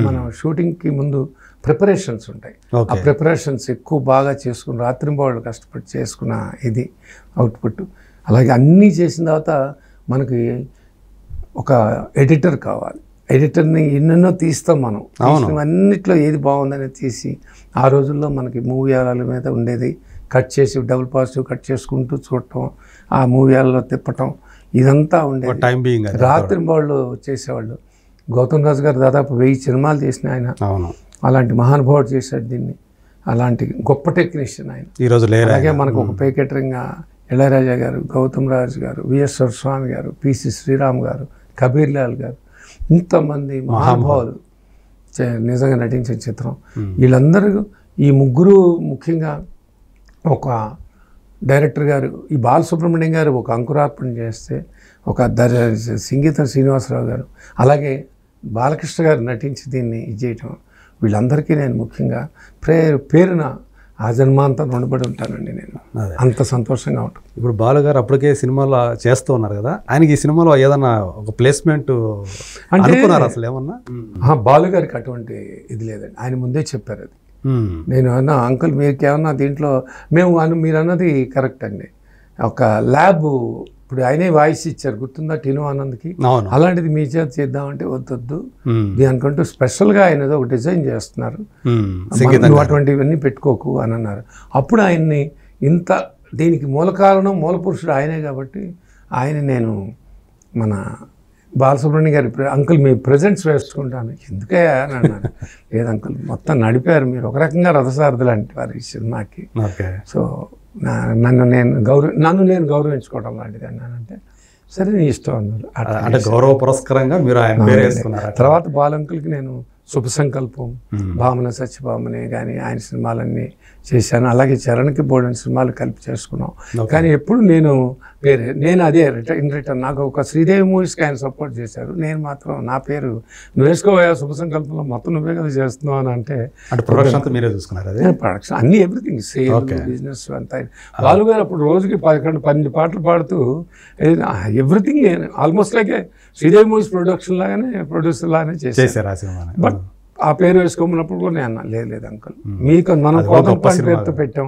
[SPEAKER 2] మన షూటింగ్కి ముందు ప్రిపరేషన్స్ ఉంటాయి. ఆ ప్రిపరేషన్స్ ఎక్కువ బాగా చేసుకుని రాత్రింబవళ్ళు కష్టపడి చేసుకున్న ఇది అవుట్పుట్. అలాగే అన్నీ చేసిన తర్వాత మనకి ఒక ఎడిటర్ కావాలి. ఎడిటర్ని ఎన్నెన్నో తీస్తాం మనం. అన్నిట్లో ఏది బాగుందని తీసి, ఆ రోజుల్లో మనకి మూవీ ఆల మీద ఉండేది, కట్ చేసి డబుల్ పాజిటివ్ కట్ చేసుకుంటూ చూడటం, ఆ మూవీ ఆలలో తిప్పటం, ఇదంతా ఉండేది. రాత్రింబవళ్ళు చేసేవాళ్ళు. గౌతమ్ రాజు గారు దాదాపు 1000 సినిమాలు చేసిన ఆయన. అలాంటి మహానుభావుడు చేశాడు దీన్ని. అలాంటి గొప్ప టెక్నీషియన్ ఆయన.
[SPEAKER 1] ఈరోజు
[SPEAKER 2] అలాగే మనకు ఒక పేకెటరింగ్ ఇళయరాజా గారు, గౌతమ్ రాజు గారు, విఎస్ఆర్ స్వామి గారు, పిసి శ్రీరామ్ గారు, కబీర్ లాల్ గారు, ఇంతమంది మహానుభావులు నిజంగా నటించిన చిత్రం. వీళ్ళందరూ, ఈ ముగ్గురు ముఖ్యంగా ఒక డైరెక్టర్ గారు, ఈ బాలసుబ్రహ్మణ్యం గారు ఒక అంకురార్పణ చేస్తే, ఒక సంగీతం శ్రీనివాసరావు గారు, అలాగే బాలకృష్ణ గారు నటించి దీన్ని ఇది చేయటం, వీళ్ళందరికీ నేను ముఖ్యంగా పేరున ఆ జన్మాంతం రుణపడి ఉంటానండి. నేను అంత సంతోషంగా ఉంటాను.
[SPEAKER 1] ఇప్పుడు బాలుగారు అప్పటికే సినిమాలో చేస్తూ ఉన్నారు కదా, ఆయనకి ఈ సినిమాలో ఏదన్నా ఒక ప్లేస్మెంట్ అనుకున్నారు అసలు ఏమన్నా?
[SPEAKER 2] బాలుగారికి అటువంటి ఇది లేదండి. ఆయన ముందే చెప్పారు అది. నేను అన్నా, అంకుల్ మీకేమన్నా దీంట్లో మీరు అన్నది కరెక్ట్ అండి. ఒక ల్యాబ్, ఇప్పుడు ఆయనే వాయిస్ ఇచ్చారు గుర్తుందా టిను ఆనంద్కి, అలాంటిది మీ చేత చేద్దామంటే వద్దొద్దు, దానికంటూ స్పెషల్గా ఆయన ఏదో ఒక డిజైన్ చేస్తున్నారు, నువ్వు అటువంటివన్నీ పెట్టుకోకు అని అన్నారు. అప్పుడు ఆయన్ని దీనికి మూల కారణం, మూల పురుషుడు ఆయనే కాబట్టి ఆయన నేను మన బాలసుబ్రహ్మణ్యం గారి అంకుల్ మీ ప్రజెంట్స్ వేసుకుంటాను. ఎందుకే అని అన్నారు. లేదు అంకుల్, మొత్తం నడిపారు మీరు, ఒక రకంగా రథసారథులు అంటే వారి సినిమాకి. సో నన్ను నేను గౌరవించుకోవడం లాంటిది అన్నానంటే, సరే నీ ఇష్టం అన్నారు.
[SPEAKER 1] అంటే గౌరవ పురస్కారంగా మీరు ఆయన పేరు వేసుకున్నారు.
[SPEAKER 2] తర్వాత బాలంకుల్కి నేను శుభ సంకల్పం, భామన సత్యభామనే కానీ ఆయన సినిమాలన్నీ చేశాను. అలాగే చరణ్కి బోర్డన్ సినిమాలు కలిపి చేసుకున్నాం. కానీ ఎప్పుడు నేను అదే ఇన్ రిటర్న్ నాకు ఒక శ్రీదేవి మూవీస్కి ఆయన సపోర్ట్ చేశారు. నేను మాత్రం నా పేరు నువ్వు వేసుకోవా శుభ సంకల్పంలో మొత్తం నువ్వే కదా చేస్తున్నావు అని అంటే,
[SPEAKER 1] ప్రొడక్షన్ మీరే చూసుకున్నారు? అదే
[SPEAKER 2] ప్రొడక్షన్ అన్ని ఎవ్రీథింగ్, సేల్, బిజినెస్ అంతా. బాలుగారు అప్పుడు రోజుకి 11-12 పాటలు పాడుతూ everything almost like Sridevi movies production లాగానే, ప్రొడ్యూసర్ లాగానే చేశారు. బట్ ఆ పేరు వేసుకోమన్నప్పుడు కూడా నేను అన్నా, లేదు అంకుల్, మీకు మనం కోదంపాని పేరుతో పెట్టాం,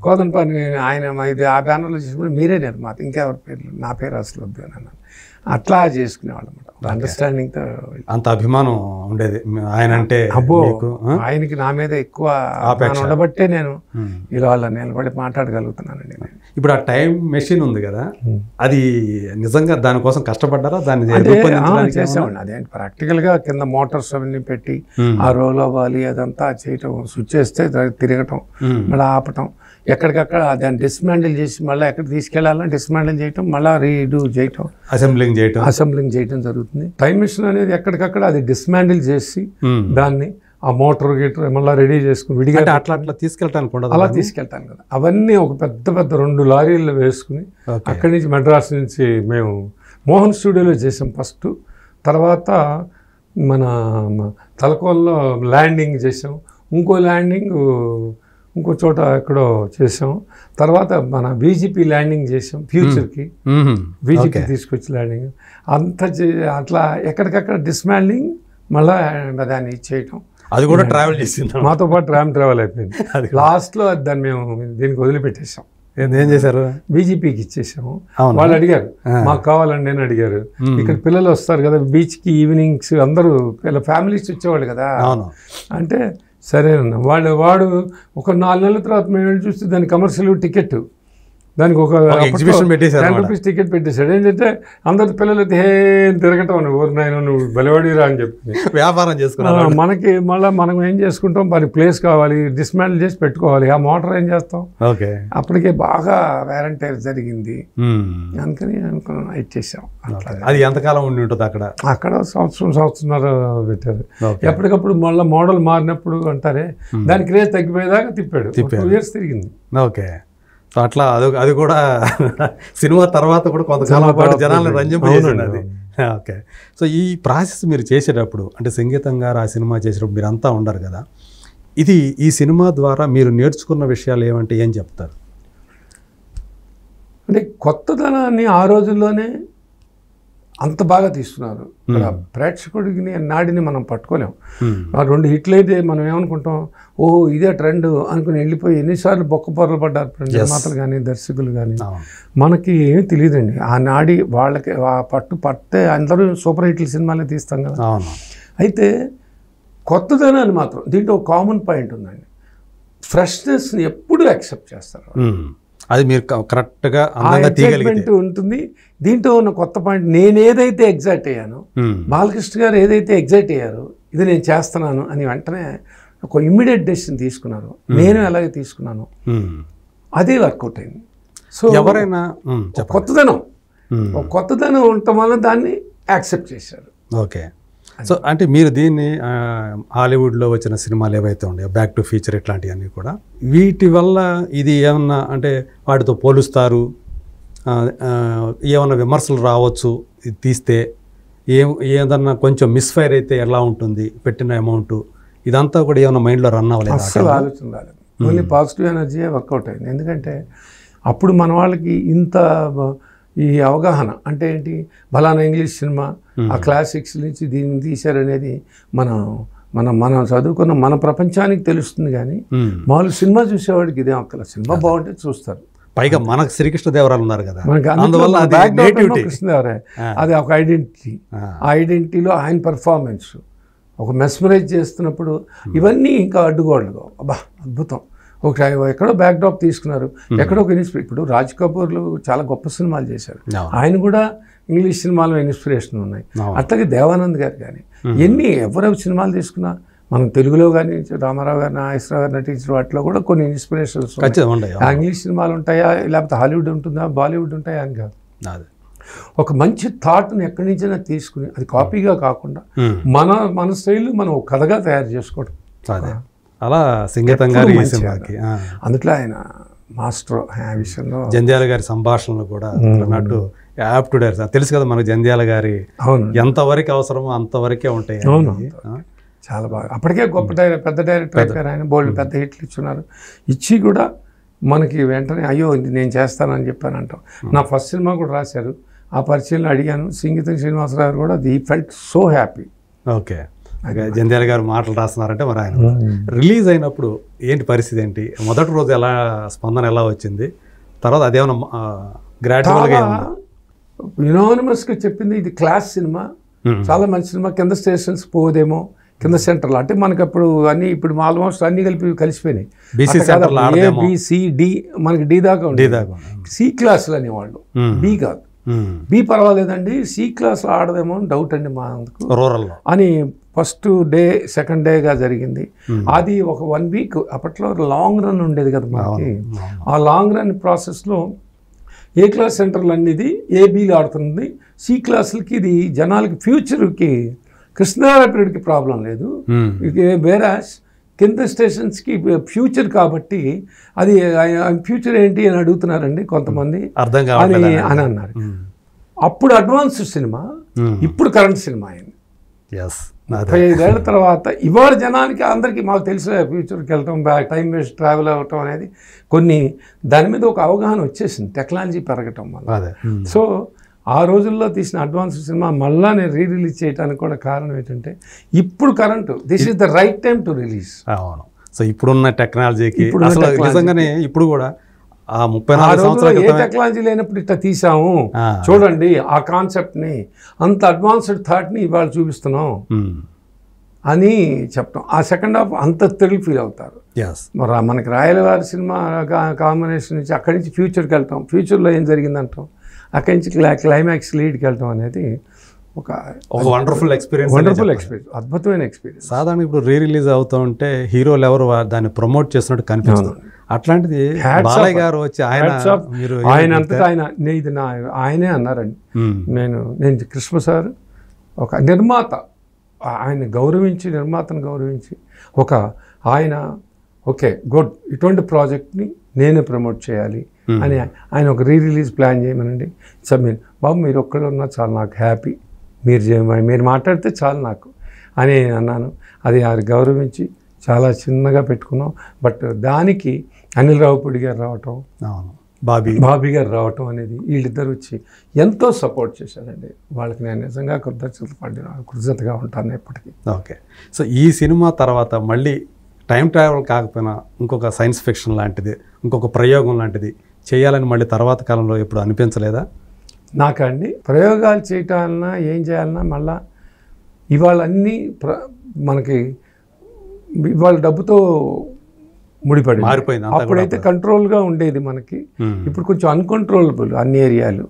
[SPEAKER 2] కోదంపాని ఆయన ఇది ఆ బ్యానర్లో చేసినప్పుడు మీరే నిర్మాత, ఇంకెవరి పేర్లు, నా పేరు అసలు వద్దు అని అన్నాను. అట్లా చేసుకునేవాళ్ళు అనమాట. అండర్స్టాండింగ్తో
[SPEAKER 1] అంత అభిమానం ఉండేది ఆయన అంటే.
[SPEAKER 2] అబ్బో, ఆయనకి నా మీద ఎక్కువ ఉండబట్టే నేను ఇలా నిలబడి మాట్లాడగలుగుతున్నానండి.
[SPEAKER 1] ఇప్పుడు ఆ టైం మెషిన్ ఉంది కదా, అది నిజంగా దానికోసం కష్టపడ్డారా? దాన్ని
[SPEAKER 2] చేసామండి. అదేంటి ప్రాక్టికల్గా కింద మోటార్స్ అవన్నీ పెట్టి ఆ రోల్ అవ్వాలి, అదంతా చేయటం, స్విచ్ చేస్తే తిరగటం, మళ్ళీ ఆపటం, ఎక్కడికక్కడ దాన్ని డిస్మాండిల్ చేసి మళ్ళీ ఎక్కడ తీసుకెళ్లాలని డిస్మాండిల్ చేయటం, మళ్ళీ రీడూ చేయటం, అసెంబ్లింగ్ చేయటం జరుగుతుంది. టైం మిషన్ అనేది ఎక్కడికక్కడ అది డిస్మాండిల్ చేసి దాన్ని ఆ మోటార్ గీటర్ మళ్ళీ రెడీ చేసుకుని విడిగా
[SPEAKER 1] అట్లా తీసుకెళ్తాను
[SPEAKER 2] అలా తీసుకెళ్తాను కదా. అవన్నీ ఒక పెద్ద 2 లారీలు వేసుకుని అక్కడి నుంచి మెడ్రాస్ నుంచి మేము మోహన్ స్టూడియోలో చేసాం ఫస్ట్. తర్వాత మన తలకోనలో ల్యాండింగ్ చేసాం, ఇంకో ల్యాండింగ్ ఇంకో చోట ఎక్కడో చేసాం. తర్వాత మన బీజేపీ ల్యాండింగ్ చేసాం, ఫ్యూచర్కి బీజేపీ తీసుకొచ్చి ల్యాండింగ్ అంతా అట్లా ఎక్కడికక్కడ డిస్మాండింగ్ మళ్ళీ దాన్ని చేయటం.
[SPEAKER 1] అది కూడా ట్రావెల్ చేసింది,
[SPEAKER 2] మాతో పాటు ట్రావెల్ అయిపోయింది. లాస్ట్లో దాన్ని మేము దీనికి వదిలిపెట్టేసాం.
[SPEAKER 1] ఏం చేశారు?
[SPEAKER 2] బీజేపీకి ఇచ్చేసాము. వాళ్ళు అడిగారు, మాకు కావాలండి అని అడిగారు. ఇక్కడ పిల్లలు వస్తారు కదా బీచ్కి ఈవినింగ్స్, అందరూ ఫ్యామిలీస్ వచ్చేవాళ్ళు కదా. అంటే సరేనన్నా. వాడు ఒక 4 నెలల తర్వాత మేము వెళ్ళి చూస్తే దాని కమర్షియల్ టికెట్, దానికి ఒక
[SPEAKER 1] ఎగ్జిబిషన్ పెట్టేశారు,
[SPEAKER 2] 10 రూపీస్ టికెట్ పెట్టేశాడు. ఏంటంటే అందరి పిల్లలు అయితే తిరగటం, నువ్వు బలివాడిరా అని చెప్పి
[SPEAKER 1] వ్యాపారం చేసుకున్నాం.
[SPEAKER 2] మనకి మళ్ళీ మనం ఏం చేసుకుంటాం, మరి ప్లేస్ కావాలి, డిస్మాంటిల్ చేసి పెట్టుకోవాలి. ఆ మోటార్ ఏం చేస్తాం?
[SPEAKER 1] ఓకే,
[SPEAKER 2] అప్పటికే బాగా వేరంటైర్ జరిగింది. అందుకని ఇచ్చేసాం.
[SPEAKER 1] అది ఎంతకాలం ఉండి ఉంటుంది అక్కడ?
[SPEAKER 2] అక్కడ సంవత్సరంన్నర పెట్టారు. ఎప్పటికప్పుడు మళ్ళీ మోడల్ మారినప్పుడు అంటారే, దాని క్రేజ్ తగ్గిపోయేదాకా తిప్పాడు. 2 years తిరిగింది.
[SPEAKER 1] ఓకే, సో అట్లా అది కూడా సినిమా తర్వాత కూడా కొంతకాలం పాటు జనాలను రంజింపజేసింది అది. ఓకే, సో ఈ ప్రాసెస్ మీరు చేసేటప్పుడు, అంటే సంగీతం గారు ఆ సినిమా చేసేటప్పుడు మీరు అంతా ఉండరు కదా, ఈ సినిమా ద్వారా మీరు నేర్చుకున్న విషయాలు ఏమంటే ఏం చెప్తారు?
[SPEAKER 2] అంటే కొత్తదనాన్ని ఆ రోజుల్లోనే అంత బాగా తీస్తున్నారు. ప్రేక్షకుడికి నాడిని మనం పట్టుకోలేము. 2 హిట్లు అయితే మనం ఏమనుకుంటాం, ఓహో ఇదే ట్రెండ్ అనుకుని వెళ్ళిపోయి ఎన్నిసార్లు బొక్కపొరలు పడ్డారు నిర్మాతలు కానీ దర్శకులు కానీ. మనకి ఏమీ తెలియదండి ఆ నాడి. వాళ్ళకి ఆ పట్టే అందరూ సూపర్ హిట్లు సినిమాలే తీస్తాం కదా. అయితే కొత్తదనాన్ని మాత్రం దీంట్లో ఒక కామన్ పాయింట్ ఉందండి, ఫ్రెష్నెస్ని ఎప్పుడు యాక్సెప్ట్ చేస్తారు.
[SPEAKER 1] అది మీరు కరెక్ట్గా
[SPEAKER 2] ఎగ్జైట్మెంట్ ఉంటుంది. దీంట్లో ఉన్న కొత్త పాయింట్, నేను ఏదైతే ఎగ్జైట్ అయ్యానో, బాలకృష్ణ గారు ఏదైతే ఎగ్జైట్ అయ్యారో ఇది నేను చేస్తున్నాను అని వెంటనే ఒక ఇమ్మీడియట్ డెసిషన్ తీసుకున్నారు. నేను ఎలాగే తీసుకున్నాను, అదే వర్కౌట్ అయింది. సో
[SPEAKER 1] ఎవరైనా
[SPEAKER 2] కొత్తదనం ఉండటం వల్ల దాన్ని యాక్సెప్ట్ చేశారు.
[SPEAKER 1] ఓకే, సో అంటే మీరు దీన్ని హాలీవుడ్లో వచ్చిన సినిమాలు ఏవైతే ఉన్నాయో, బ్యాక్ టు ఫ్యూచర్ ఇట్లాంటివన్నీ కూడా, వీటి వల్ల ఇది ఏమన్నా అంటే వాటితో పోలుస్తారు, ఏమన్నా విమర్శలు రావచ్చు, ఇది తీస్తే ఏదన్నా కొంచెం మిస్ఫైర్ అయితే ఎలా ఉంటుంది, పెట్టిన అమౌంట్ ఇదంతా కూడా ఏమన్నా మైండ్లో రన్ అవ్వలేదు?
[SPEAKER 2] అసలు ఆలోచన రాలేదు, ఓన్లీ పాజిటివ్ ఎనర్జీ వర్కౌట్ అయింది. ఎందుకంటే అప్పుడు మన వాళ్ళకి ఇంత ఈ అవగాహన అంటే ఏంటి, బలానా ఇంగ్లీష్ సినిమా ఆ క్లాసిక్స్ నుంచి దీన్ని తీశారనేది మనం చదువుకున్న మన ప్రపంచానికి తెలుస్తుంది. కానీ మామూలు సినిమా చూసేవాడికి ఇదే అక్కల సినిమా బాగుంటే చూస్తారు.
[SPEAKER 1] పైగా మనకు శ్రీకృష్ణదేవరాయలు ఉన్నారు కదా,
[SPEAKER 2] కృష్ణదేవరాయ అది ఒక ఐడెంటిటీ. ఆ ఐడెంటిటీలో ఆయన పెర్ఫార్మెన్స్ ఒక మెస్మరైజ్ చేస్తున్నప్పుడు ఇవన్నీ ఇంకా అడ్డుగోడలు. అబ్బా అద్భుతం. ఒక ఎక్కడో బ్యాక్డ్రాప్ తీసుకున్నారు, ఎక్కడో ఒక ఇప్పుడు రాజ్ కపూర్లు చాలా గొప్ప సినిమాలు చేశారు, ఆయన కూడా ఇంగ్లీష్ సినిమాలో ఇన్స్పిరేషన్ ఉన్నాయి. అట్లాగే దేవానంద్ గారు కానీ ఎవరెవరు సినిమాలు తీసుకున్నా, మనం తెలుగులో కానీ రామారావు గారు నాగేశ్వరరావు గారు నటించిన వాటిలో కూడా కొన్ని ఇన్స్పిరేషన్స్ ఇంగ్లీష్ సినిమాలు ఉంటాయా, లేకపోతే హాలీవుడ్ ఉంటుందా, బాలీవుడ్ ఉంటాయా అని కాదు. ఒక మంచి థాట్ని ఎక్కడి నుంచైనా తీసుకుని అది కాపీగా కాకుండా మన స్టైల్ మనం ఒక కథగా తయారు చేసుకోవడం,
[SPEAKER 1] అలా సంగీతంగా
[SPEAKER 2] అందుట్లో ఆయన మాస్టర్. ఆ విషయంలో
[SPEAKER 1] జంధ్యాల గారి సంభాషణలు కూడా అన్నట్టు యాప్ టు డైర్ తెలుసు కదా మనకు, జంధ్యాల గారి ఎంతవరకు అవసరమో అంతవరకే ఉంటాయి.
[SPEAKER 2] చాలా బాగా అప్పటికే గొప్ప పెద్ద డైరెక్టర్ అయిపోయారు ఆయన. బోల్డ్ పెద్ద హిట్లు ఇచ్చున్నారు. ఇచ్చి కూడా మనకి వెంటనే అయ్యో ఇది నేను చేస్తానని చెప్పాను అంటాం. నా ఫస్ట్ సినిమా కూడా రాశారు, ఆ పరిచయంలో అడిగాను. సంగీతం శ్రీనివాసరావు గారు కూడా the felt so happy.
[SPEAKER 1] Okay, Jandhyala గారు మాటలు రాస్తున్నారంటే మరి ఆయన రిలీజ్ అయినప్పుడు ఏంటి పరిస్థితి ఏంటి, మొదటి రోజు ఎలా స్పందన ఎలా వచ్చింది, తర్వాత అదేమన్నా గ్రాడ్యువల్గా
[SPEAKER 2] యునానిమస్గా చెప్పింది ఇది క్లాస్ సినిమా, చాలా మంచి సినిమా, కింద స్టేషన్స్ పోదేమో, కింద సెంటర్లో అంటే మనకి అప్పుడు అన్ని ఇప్పుడు ఆల్మోస్ట్ అన్ని కలిసిపోయినాయి. ఏబిసిడి మనకి డి దాకా ఉండేది, సి క్లాసులు అనేవాళ్ళు, బి కాదు. బి పర్వాలేదండి, సి క్లాస్లో ఆడదేమో అని డౌట్ అండి మా అందుకు
[SPEAKER 1] రూరల్లో
[SPEAKER 2] అని. ఫస్ట్ డే సెకండ్ డేగా జరిగింది అది. ఒక 1 week అప్పట్లో లాంగ్ రన్ ఉండేది కదా మనకి. ఆ లాంగ్ రన్ ప్రాసెస్లో ఏ క్లాస్ సెంటర్లు అన్నిది ఏబీలు ఆడుతుంది, సి క్లాసులకి ఇది జనాలకి ఫ్యూచర్కి కృష్ణదేవరాయ పీరియడ్కి ప్రాబ్లం లేదు. వేరే కింద స్టేషన్స్కి ఫ్యూచర్ కాబట్టి అది ఫ్యూచర్ ఏంటి అని అడుగుతున్నారండి కొంతమంది అని అన్నారు. అప్పుడు అడ్వాన్స్డ్ సినిమా, ఇప్పుడు కరెంట్ సినిమా అయింది. 35 ఏళ్ల తర్వాత ఇవాళ జనానికి అందరికీ మాకు తెలుసు ఫ్యూచర్కి వెళ్ళటం, టైం వేస్ట్, ట్రావెల్ అవ్వటం అనేది కొన్ని దాని మీద ఒక అవగాహన వచ్చేసింది టెక్నాలజీ పెరగటం వల్ల. సో ఆ రోజుల్లో తీసిన అడ్వాన్స్ సినిమా మళ్ళా నేను రిలీజ్ చేయడానికి కూడా కారణం ఏంటంటే ఇప్పుడు current this is the right time to release.
[SPEAKER 1] అవును. సో ఇప్పుడున్న టెక్నాలజీకి అసలు నిజంగానే ఇప్పుడు కూడా ఆ 34 సంవత్సరాల
[SPEAKER 2] ఏ టెక్నాలజీ లేనప్పుడు ఇట్లా తీసాము చూడండి, ఆ కాన్సెప్ట్ని అంత అడ్వాన్స్డ్ థాట్ని ఇవాళ చూపిస్తున్నాం అని చెప్తాం. ఆ సెకండ్ హాఫ్ అంత థ్రిల్ ఫీల్ అవుతారు. మరి మనకి రాయల వారి సినిమా కాంబినేషన్ నుంచి అక్కడి నుంచి ఫ్యూచర్కి వెళ్తాం, ఫ్యూచర్లో ఏం జరిగిందంటాం, అక్కడి నుంచి క్లైమాక్స్ లీడ్కి వెళ్తాం అనేది ఒక
[SPEAKER 1] వండర్ఫుల్ ఎక్స్పీరియన్స్,
[SPEAKER 2] అద్భుతమైన ఎక్స్పీరియన్స్.
[SPEAKER 1] సాధారణ ఇప్పుడు రీ రిలీజ్ అవుతూ ఉంటే హీరోలు ఎవరు దాన్ని ప్రమోట్ చేస్తున్నట్టు కనిపిస్తుంది. అట్లాంటిది బాలయ్య గారు వచ్చి
[SPEAKER 2] ఆయన అంతటా ఇది ఆయనే అన్నారండి. నేను కృష్ణ సార్ ఒక నిర్మాత, ఆయన గౌరవించి, నిర్మాతను గౌరవించి ఆయన ఓకే గుడ్, ఇటువంటి ప్రాజెక్ట్ని నేనే ప్రమోట్ చేయాలి అని ఆయన ఒక రీ రిలీజ్ ప్లాన్ చేయమనండి. మీన్ బాబు మీరు ఒక్కళ్ళు ఉన్నా చాలు, నాకు హ్యాపీ, మీరు మాట్లాడితే చాలు నాకు అని అన్నాను. అది గౌరవించి చాలా చిన్నగా పెట్టుకున్నాం. బట్ దానికి అనిల్ రావుపూడి గారు రావటం, బాబీ గారు అనేది వీళ్ళిద్దరు వచ్చి ఎంతో సపోర్ట్ చేశారండి. వాళ్ళకి నేను నిజంగా కృతజ్ఞతగా ఉంటాను ఎప్పటికీ.
[SPEAKER 1] ఓకే. సో ఈ సినిమా తర్వాత మళ్ళీ టైం ట్రావెల్ కాకపోయినా ఇంకొక సైన్స్ ఫిక్షన్ లాంటిది, ఇంకొక ప్రయోగం లాంటిది చేయాలని మళ్ళీ తర్వాత కాలంలో ఎప్పుడు అనిపించలేదా?
[SPEAKER 2] నాకండి ప్రయోగాలు చేయటాలన్నా ఏం చేయాలన్నా మళ్ళా ఇవాళ అన్నీ మనకి ఇవాళ డబ్బుతో ముడిపడి
[SPEAKER 1] మారిపోయింది.
[SPEAKER 2] అప్పుడైతే కంట్రోల్గా ఉండేది మనకి, ఇప్పుడు కొంచెం అన్కంట్రోలబుల్ అన్ని ఏరియాలు.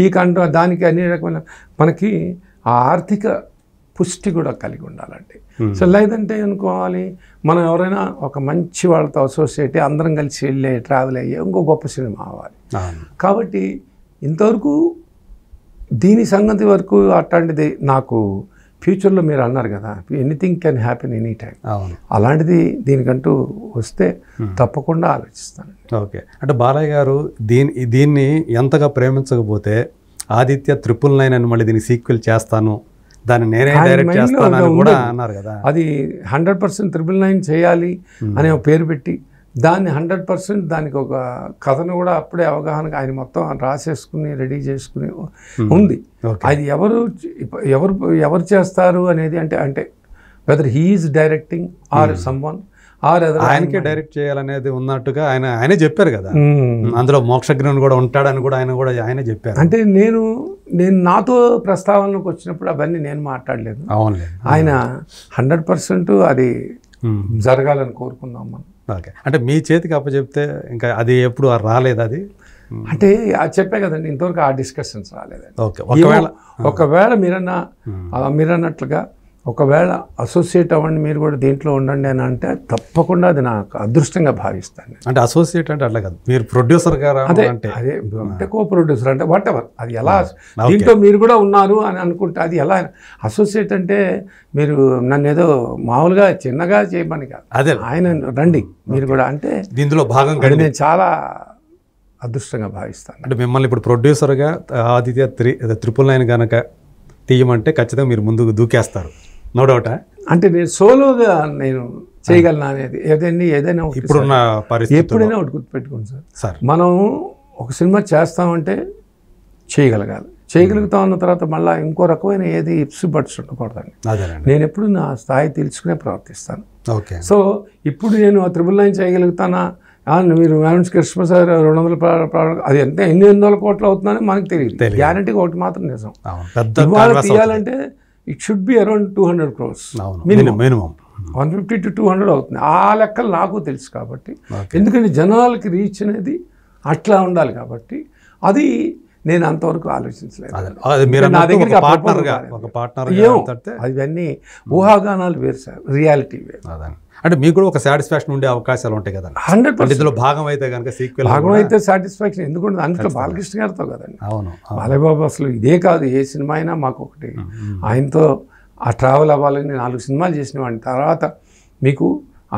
[SPEAKER 2] ఈ దానికి అన్ని రకమైన మనకి ఆ ఆర్థిక పుష్టి కూడా కలిగి ఉండాలండి. సో లేదంటే అనుకోవాలి మనం ఎవరైనా ఒక మంచి వాళ్ళతో అసోసియేట్ అందరం కలిసి వెళ్ళే ట్రావెల్ అయ్యే ఇంకో గొప్ప సినిమా అవ్వాలి. కాబట్టి ఇంతవరకు దీని సంగతి వరకు అట్లాంటిది నాకు ఫ్యూచర్లో మీరు అన్నారు కదా, anything can happen any time, అలాంటిది దీనికంటూ వస్తే తప్పకుండా ఆలోచిస్తాను.
[SPEAKER 1] ఓకే. అంటే బాలయ్య గారు దీన్ని ఎంతగా ప్రేమించకపోతే ఆదిత్య 999 అని మళ్ళీ దీన్ని సీక్వెల్ చేస్తాను, దాన్ని నేనే డైరెక్ట్ చేస్తానని కూడా అన్నారు కదా.
[SPEAKER 2] అది 100% 999 చేయాలి అనే ఒక పేరు పెట్టి దాన్ని 100% దానికి ఒక కథను కూడా అప్పుడే అవగాహనగా ఆయన మొత్తం రాసేసుకుని రెడీ చేసుకుని ఉంది. అది ఎవరు చేస్తారు అనేది అంటే whether he's directing or someone or
[SPEAKER 1] ఆయనకే డైరెక్ట్ చేయాలనేది ఉన్నట్టుగా ఆయనే చెప్పారు కదా. అందులో మోక్షజ్ఞుని కూడా ఉంటాడని కూడా ఆయనే చెప్పారు.
[SPEAKER 2] అంటే నేను నాతో ప్రస్తావనలోకి వచ్చినప్పుడు అవన్నీ నేను మాట్లాడలేదు. ఆయన 100% అది జరగాలని కోరుకుందాం మనం.
[SPEAKER 1] ఓకే. అంటే మీ చేతికి అప్పచెప్తే ఇంకా అది ఎప్పుడు రాలేదు? అది
[SPEAKER 2] అంటే చెప్పే కదండి, ఇంతవరకు ఆ డిస్కషన్స్ రాలేదండి.
[SPEAKER 1] ఓకే.
[SPEAKER 2] ఒకవేళ మీరన్నట్లుగా ఒకవేళ అసోసియేట్ అవ్వండి, మీరు కూడా దీంట్లో ఉండండి అని అంటే తప్పకుండా అది నాకు అదృష్టంగా భావిస్తాను.
[SPEAKER 1] అంటే అసోసియేట్ అంటే అట్లా కాదు, మీరు ప్రొడ్యూసర్ గారు
[SPEAKER 2] అంటే కో ప్రొడ్యూసర్ అంటే వాట్ ఎవర్, అది ఎలా దీంట్లో మీరు కూడా ఉన్నారు అని అనుకుంటే అది ఎలా అసోసియేట్ అంటే మీరు నన్ను ఏదో మామూలుగా చిన్నగా చేయమని కాదు, అదే ఆయన రండి మీరు కూడా అంటే
[SPEAKER 1] దీంట్లో భాగంగా
[SPEAKER 2] నేను చాలా అదృష్టంగా భావిస్తాను.
[SPEAKER 1] అంటే మిమ్మల్ని ఇప్పుడు ప్రొడ్యూసర్గా ఆదిత్య 999 కనుక తీయమంటే ఖచ్చితంగా మీరు ముందుకు దూకేస్తారు, నో డౌట్.
[SPEAKER 2] అంటే నేను సోలోగా నేను చేయగలను అనేది ఏదైనా
[SPEAKER 1] ఇప్పుడున్న పరిస్థితి
[SPEAKER 2] ఎప్పుడైనా ఒకటి గుర్తుపెట్టుకోండి సార్, మనం ఒక సినిమా చేస్తామంటే చేయగలుగుతాం అన్న తర్వాత మళ్ళీ ఇంకో రకమైన ఏది ఇప్స్ బట్స్ ఉండకూడదండి. నేను ఎప్పుడు నా స్థాయి తెలుసుకునే ప్రవర్తిస్తాను.
[SPEAKER 1] ఓకే.
[SPEAKER 2] సో ఇప్పుడు నేను 999 చేయగలుగుతానా, మీరు కృష్ణ సార్ 200 అది ఎన్ని వందల కోట్లు అవుతుందని మనకు తెలియదు. గ్యారంటీగా ఒకటి మాత్రం నిజం, ఇవాళ తీయాలంటే it should be around 200 crores minimum, 150 to 200 అవుతుంది. ఆ లెక్కలు నాకు తెలుసు కాబట్టి, ఎందుకంటే జనాలకి రీచ్ అనేది అట్లా ఉండాలి కాబట్టి అది నేను అంతవరకు ఆలోచించలేదు. నా దగ్గరికి అవన్నీ ఊహాగానాలు వేరు సార్, రియాలిటీ వేరు.
[SPEAKER 1] అంటే మీకు కూడా ఒక సాటిస్ఫాక్షన్ ఉండే అవకాశాలు ఉంటాయి కదా.
[SPEAKER 2] 100%
[SPEAKER 1] ఇందులో భాగం అయితే కనుక సీక్వెల్
[SPEAKER 2] భాగం అయితే సాటిస్ఫాక్షన్, ఎందుకంటే అందులో బాలకృష్ణ గారితో కదండి.
[SPEAKER 1] అవును,
[SPEAKER 2] బాలయ్య బాబు అసలు ఇదే కాదు, ఏ సినిమా అయినా మాకు ఒకటి ఆయనతో ఆ ట్రావెల్ అవ్వాలని 4 సినిమాలు చేసిన వాడిని. తర్వాత మీకు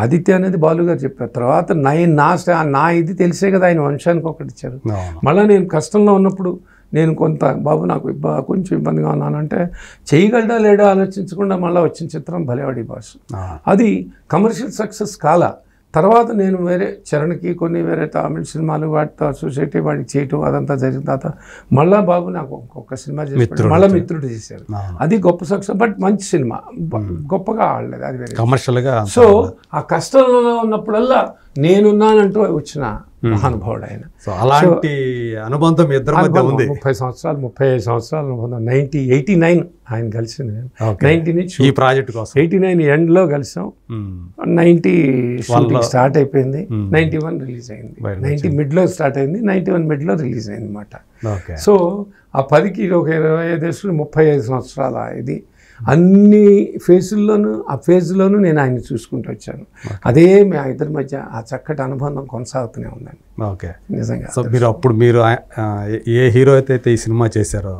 [SPEAKER 2] ఆదిత్య అనేది బాలు గారు చెప్పారు, తర్వాత నా ఇది తెలిసే కదా ఆయన వంశానికి ఒకటి ఇచ్చారు. మళ్ళీ నేను కష్టంలో ఉన్నప్పుడు నేను బాబు నాకు కొంచెం ఇబ్బందిగా ఉన్నానంటే చేయగలడా లేడా ఆలోచించకుండా మళ్ళీ వచ్చిన చిత్రం భలేవాడి బాస్. అది కమర్షియల్ సక్సెస్ కాలా, తర్వాత నేను వేరే చరణ్కి కొన్ని వేరే తమిళ సినిమాలు వాటితో సొసైటీ వాడికి చేయటం అదంతా జరిగిన తర్వాత మళ్ళా బాబు నాకు ఒక్క సినిమా చేసి మళ్ళీ మిత్రుడు చేశారు. అది గొప్ప సక్సెస్, బట్ మంచి సినిమా, గొప్పగా ఆడలేదు, అది వేరే
[SPEAKER 1] కమర్షియల్గా.
[SPEAKER 2] సో ఆ కష్టంలో ఉన్నప్పుడల్లా నేనున్నానంటూ వచ్చిన మహానుభావుడు ఆయన.
[SPEAKER 1] సో అలాంటి అనుబంధం ఇద్దరి మధ్య ఉంది.
[SPEAKER 2] 30 సంవత్సరాలు 35 సంవత్సరాలు అనుబంధం. 89 ఆయన కలిసింది నేను. 90 నుంచి
[SPEAKER 1] ఈ ప్రాజెక్ట్ కోసం
[SPEAKER 2] 89 ఎండ్లో కలిసాం. 90 షూటింగ్ స్టార్ట్ అయిపోయింది, 91 రిలీజ్ అయింది. 90 మిడ్లో స్టార్ట్ అయింది, 91 మిడ్లో రిలీజ్ అయింది అనమాట. సో ఆ 10కి ఒక 25 35 సంవత్సరాల ఇది అన్ని ఫేజుల్లోనూ ఆ ఫేజ్లోనూ నేను ఆయన్ని చూసుకుంటూ వచ్చాను. అదే మా ఇద్దరి మధ్య ఆ చక్కటి అనుబంధం కొనసాగుతూనే ఉందండి.
[SPEAKER 1] ఓకే,
[SPEAKER 2] నిజంగా.
[SPEAKER 1] సో మీరు ఏ హీరో అయితే ఈ సినిమా చేశారో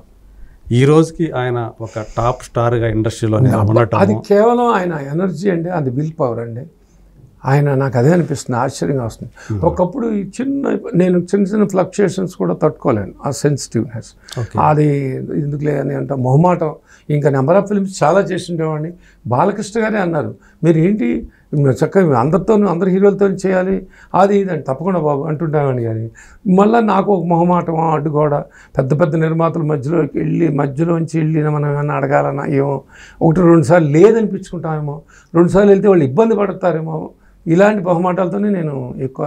[SPEAKER 1] ఈ రోజుకి ఆయన ఒక టాప్ స్టార్గా ఇండస్ట్రీలో ఉండటం,
[SPEAKER 2] అది కేవలం ఆయన ఎనర్జీ అండి, అది విల్ పవర్ అండి. ఆయన నాకు అదే అనిపిస్తుంది, ఆశ్చర్యంగా వస్తుంది. ఒకప్పుడు నేను చిన్న ఫ్లక్చుయేషన్స్ కూడా తట్టుకోలేను, ఆ సెన్సిటివ్నెస్. అది ఎందుకులే అని అంటే మొహమాటం. ఇంకా నెంబర్ ఆఫ్ ఫిల్మ్స్ చాలా చేస్తుండేవాడిని. బాలకృష్ణ గారే అన్నారు, మీరు ఏంటి చక్కగా అందరి హీరోలతో చేయాలి అది ఇదండి. తప్పకుండా బాబు అంటుండేవాడిని. కానీ మళ్ళీ నాకు ఒక మొహమాటం, అడ్డుగోడ, పెద్ద నిర్మాతల మధ్యలోంచి వెళ్ళి మనం ఏమన్నా అడగాలన్నా ఏమో, 1-2 సార్లు లేదనిపించుకుంటామేమో, 2 సార్లు వెళ్తే వాళ్ళు ఇబ్బంది పడతారేమో, ఇలాంటి బహుమాటాలతోనే నేను ఎక్కువ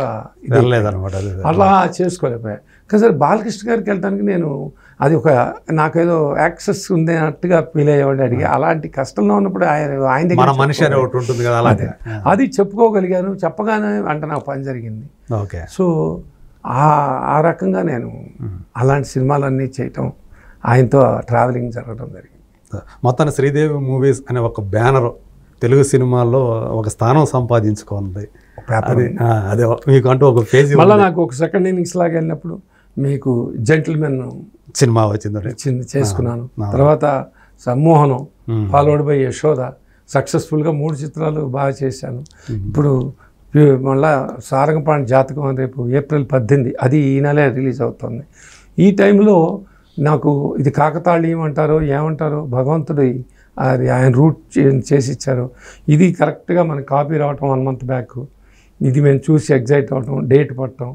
[SPEAKER 2] అలా చేసుకోలేకపోయా. కానీ సరే బాలకృష్ణ గారికి వెళ్ళడానికి నేను అది నాకేదో యాక్సెస్ ఉంది అన్నట్టుగా ఫీల్ అయ్యేవాడు. అడిగి అలాంటి కష్టంలో ఉన్నప్పుడు ఆయన దగ్గర
[SPEAKER 1] మనిషి ఒకటి ఉంటుంది కదా,
[SPEAKER 2] అది చెప్పుకోగలిగాను. చెప్పగానే అంటే నాకు పని జరిగింది. సో ఆ రకంగా నేను అలాంటి సినిమాలన్నీ చేయటం, ఆయనతో ట్రావెలింగ్ జరగడం జరిగింది.
[SPEAKER 1] మొత్తాన్ని శ్రీదేవి మూవీస్ అనే ఒక బ్యానర్ తెలుగు సినిమాల్లో ఒక స్థానం సంపాదించుకుంది. అదే మీకు అంటూ ఒక పేజీ.
[SPEAKER 2] మళ్ళీ నాకు ఒక సెకండ్ ఇన్నింగ్స్ లాగా వెళ్ళినప్పుడు మీకు జెంటిల్మెన్
[SPEAKER 1] సినిమా వచ్చింది,
[SPEAKER 2] చేసుకున్నాను. తర్వాత సమ్మోహనం, ఫాలోడ్ బై యశోద, సక్సెస్ఫుల్గా 3 చిత్రాలు బాగా చేశాను. ఇప్పుడు మళ్ళా సారంగపాణి జాతకం రేపు April 18 అది ఈ నెలే రిలీజ్ అవుతుంది. ఈ టైంలో నాకు ఇది కాకతాళీయం అంటారో ఏమంటారో, భగవంతుడి అది ఆయన రూట్ చేసి ఇచ్చారు. ఇది కరెక్ట్గా మనకి కాపీ రావటం 1 month బ్యాక్, ఇది మేము చూసి ఎగ్జైట్ అవ్వటం, డేట్ పట్టడం,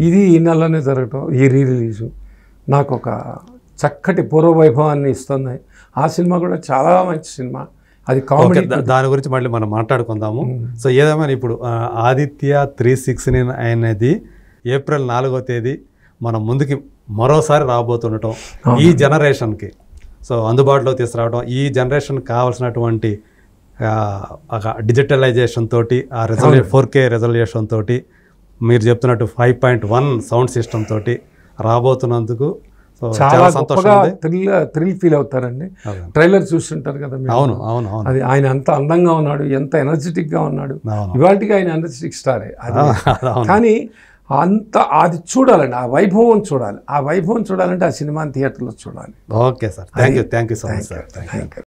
[SPEAKER 2] ఇది ఈ నెలలోనే జరగటం, ఈ రిలీజు నాకు ఒక చక్కటి పూర్వవైభవాన్ని ఇస్తుంది. ఆ సినిమా కూడా చాలా మంచి సినిమా, అది కామెడీ.
[SPEAKER 1] దాని గురించి మళ్ళీ మనం మాట్లాడుకుందాము. సో ఏదేమైనా ఇప్పుడు ఆదిత్య 369 అనేది April 4వ తేదీ మన ముందుకి మరోసారి రాబోతుండటం, ఈ జనరేషన్కి సో అందుబాటులో తీసుకురావడం, ఈ జనరేషన్కి కావాల్సినటువంటి డిజిటలైజేషన్ తోటి, ఆ 4K రెజల్యూషన్ తోటి, మీరు చెప్తున్నట్టు 5.1 సౌండ్ సిస్టమ్ తోటి రాబోతున్నందుకు
[SPEAKER 2] చాలా సంతోషంగా థ్రిల్ ఫీల్ అవుతారండి. ట్రైలర్ చూస్తుంటారు కదా.
[SPEAKER 1] అవును,
[SPEAKER 2] అది ఆయన ఎంత అందంగా ఉన్నాడు, ఎంత ఎనర్జెటిక్గా ఉన్నాడు. ఇవాళకి ఆయన ఎనర్జెటిక్ స్టారే అది. కానీ అది చూడాలండి, ఆ వైభవం చూడాలి. ఆ వైభవం చూడాలంటే ఆ సినిమాని థియేటర్లో చూడాలి.
[SPEAKER 1] Okay sir, thank you so much sir.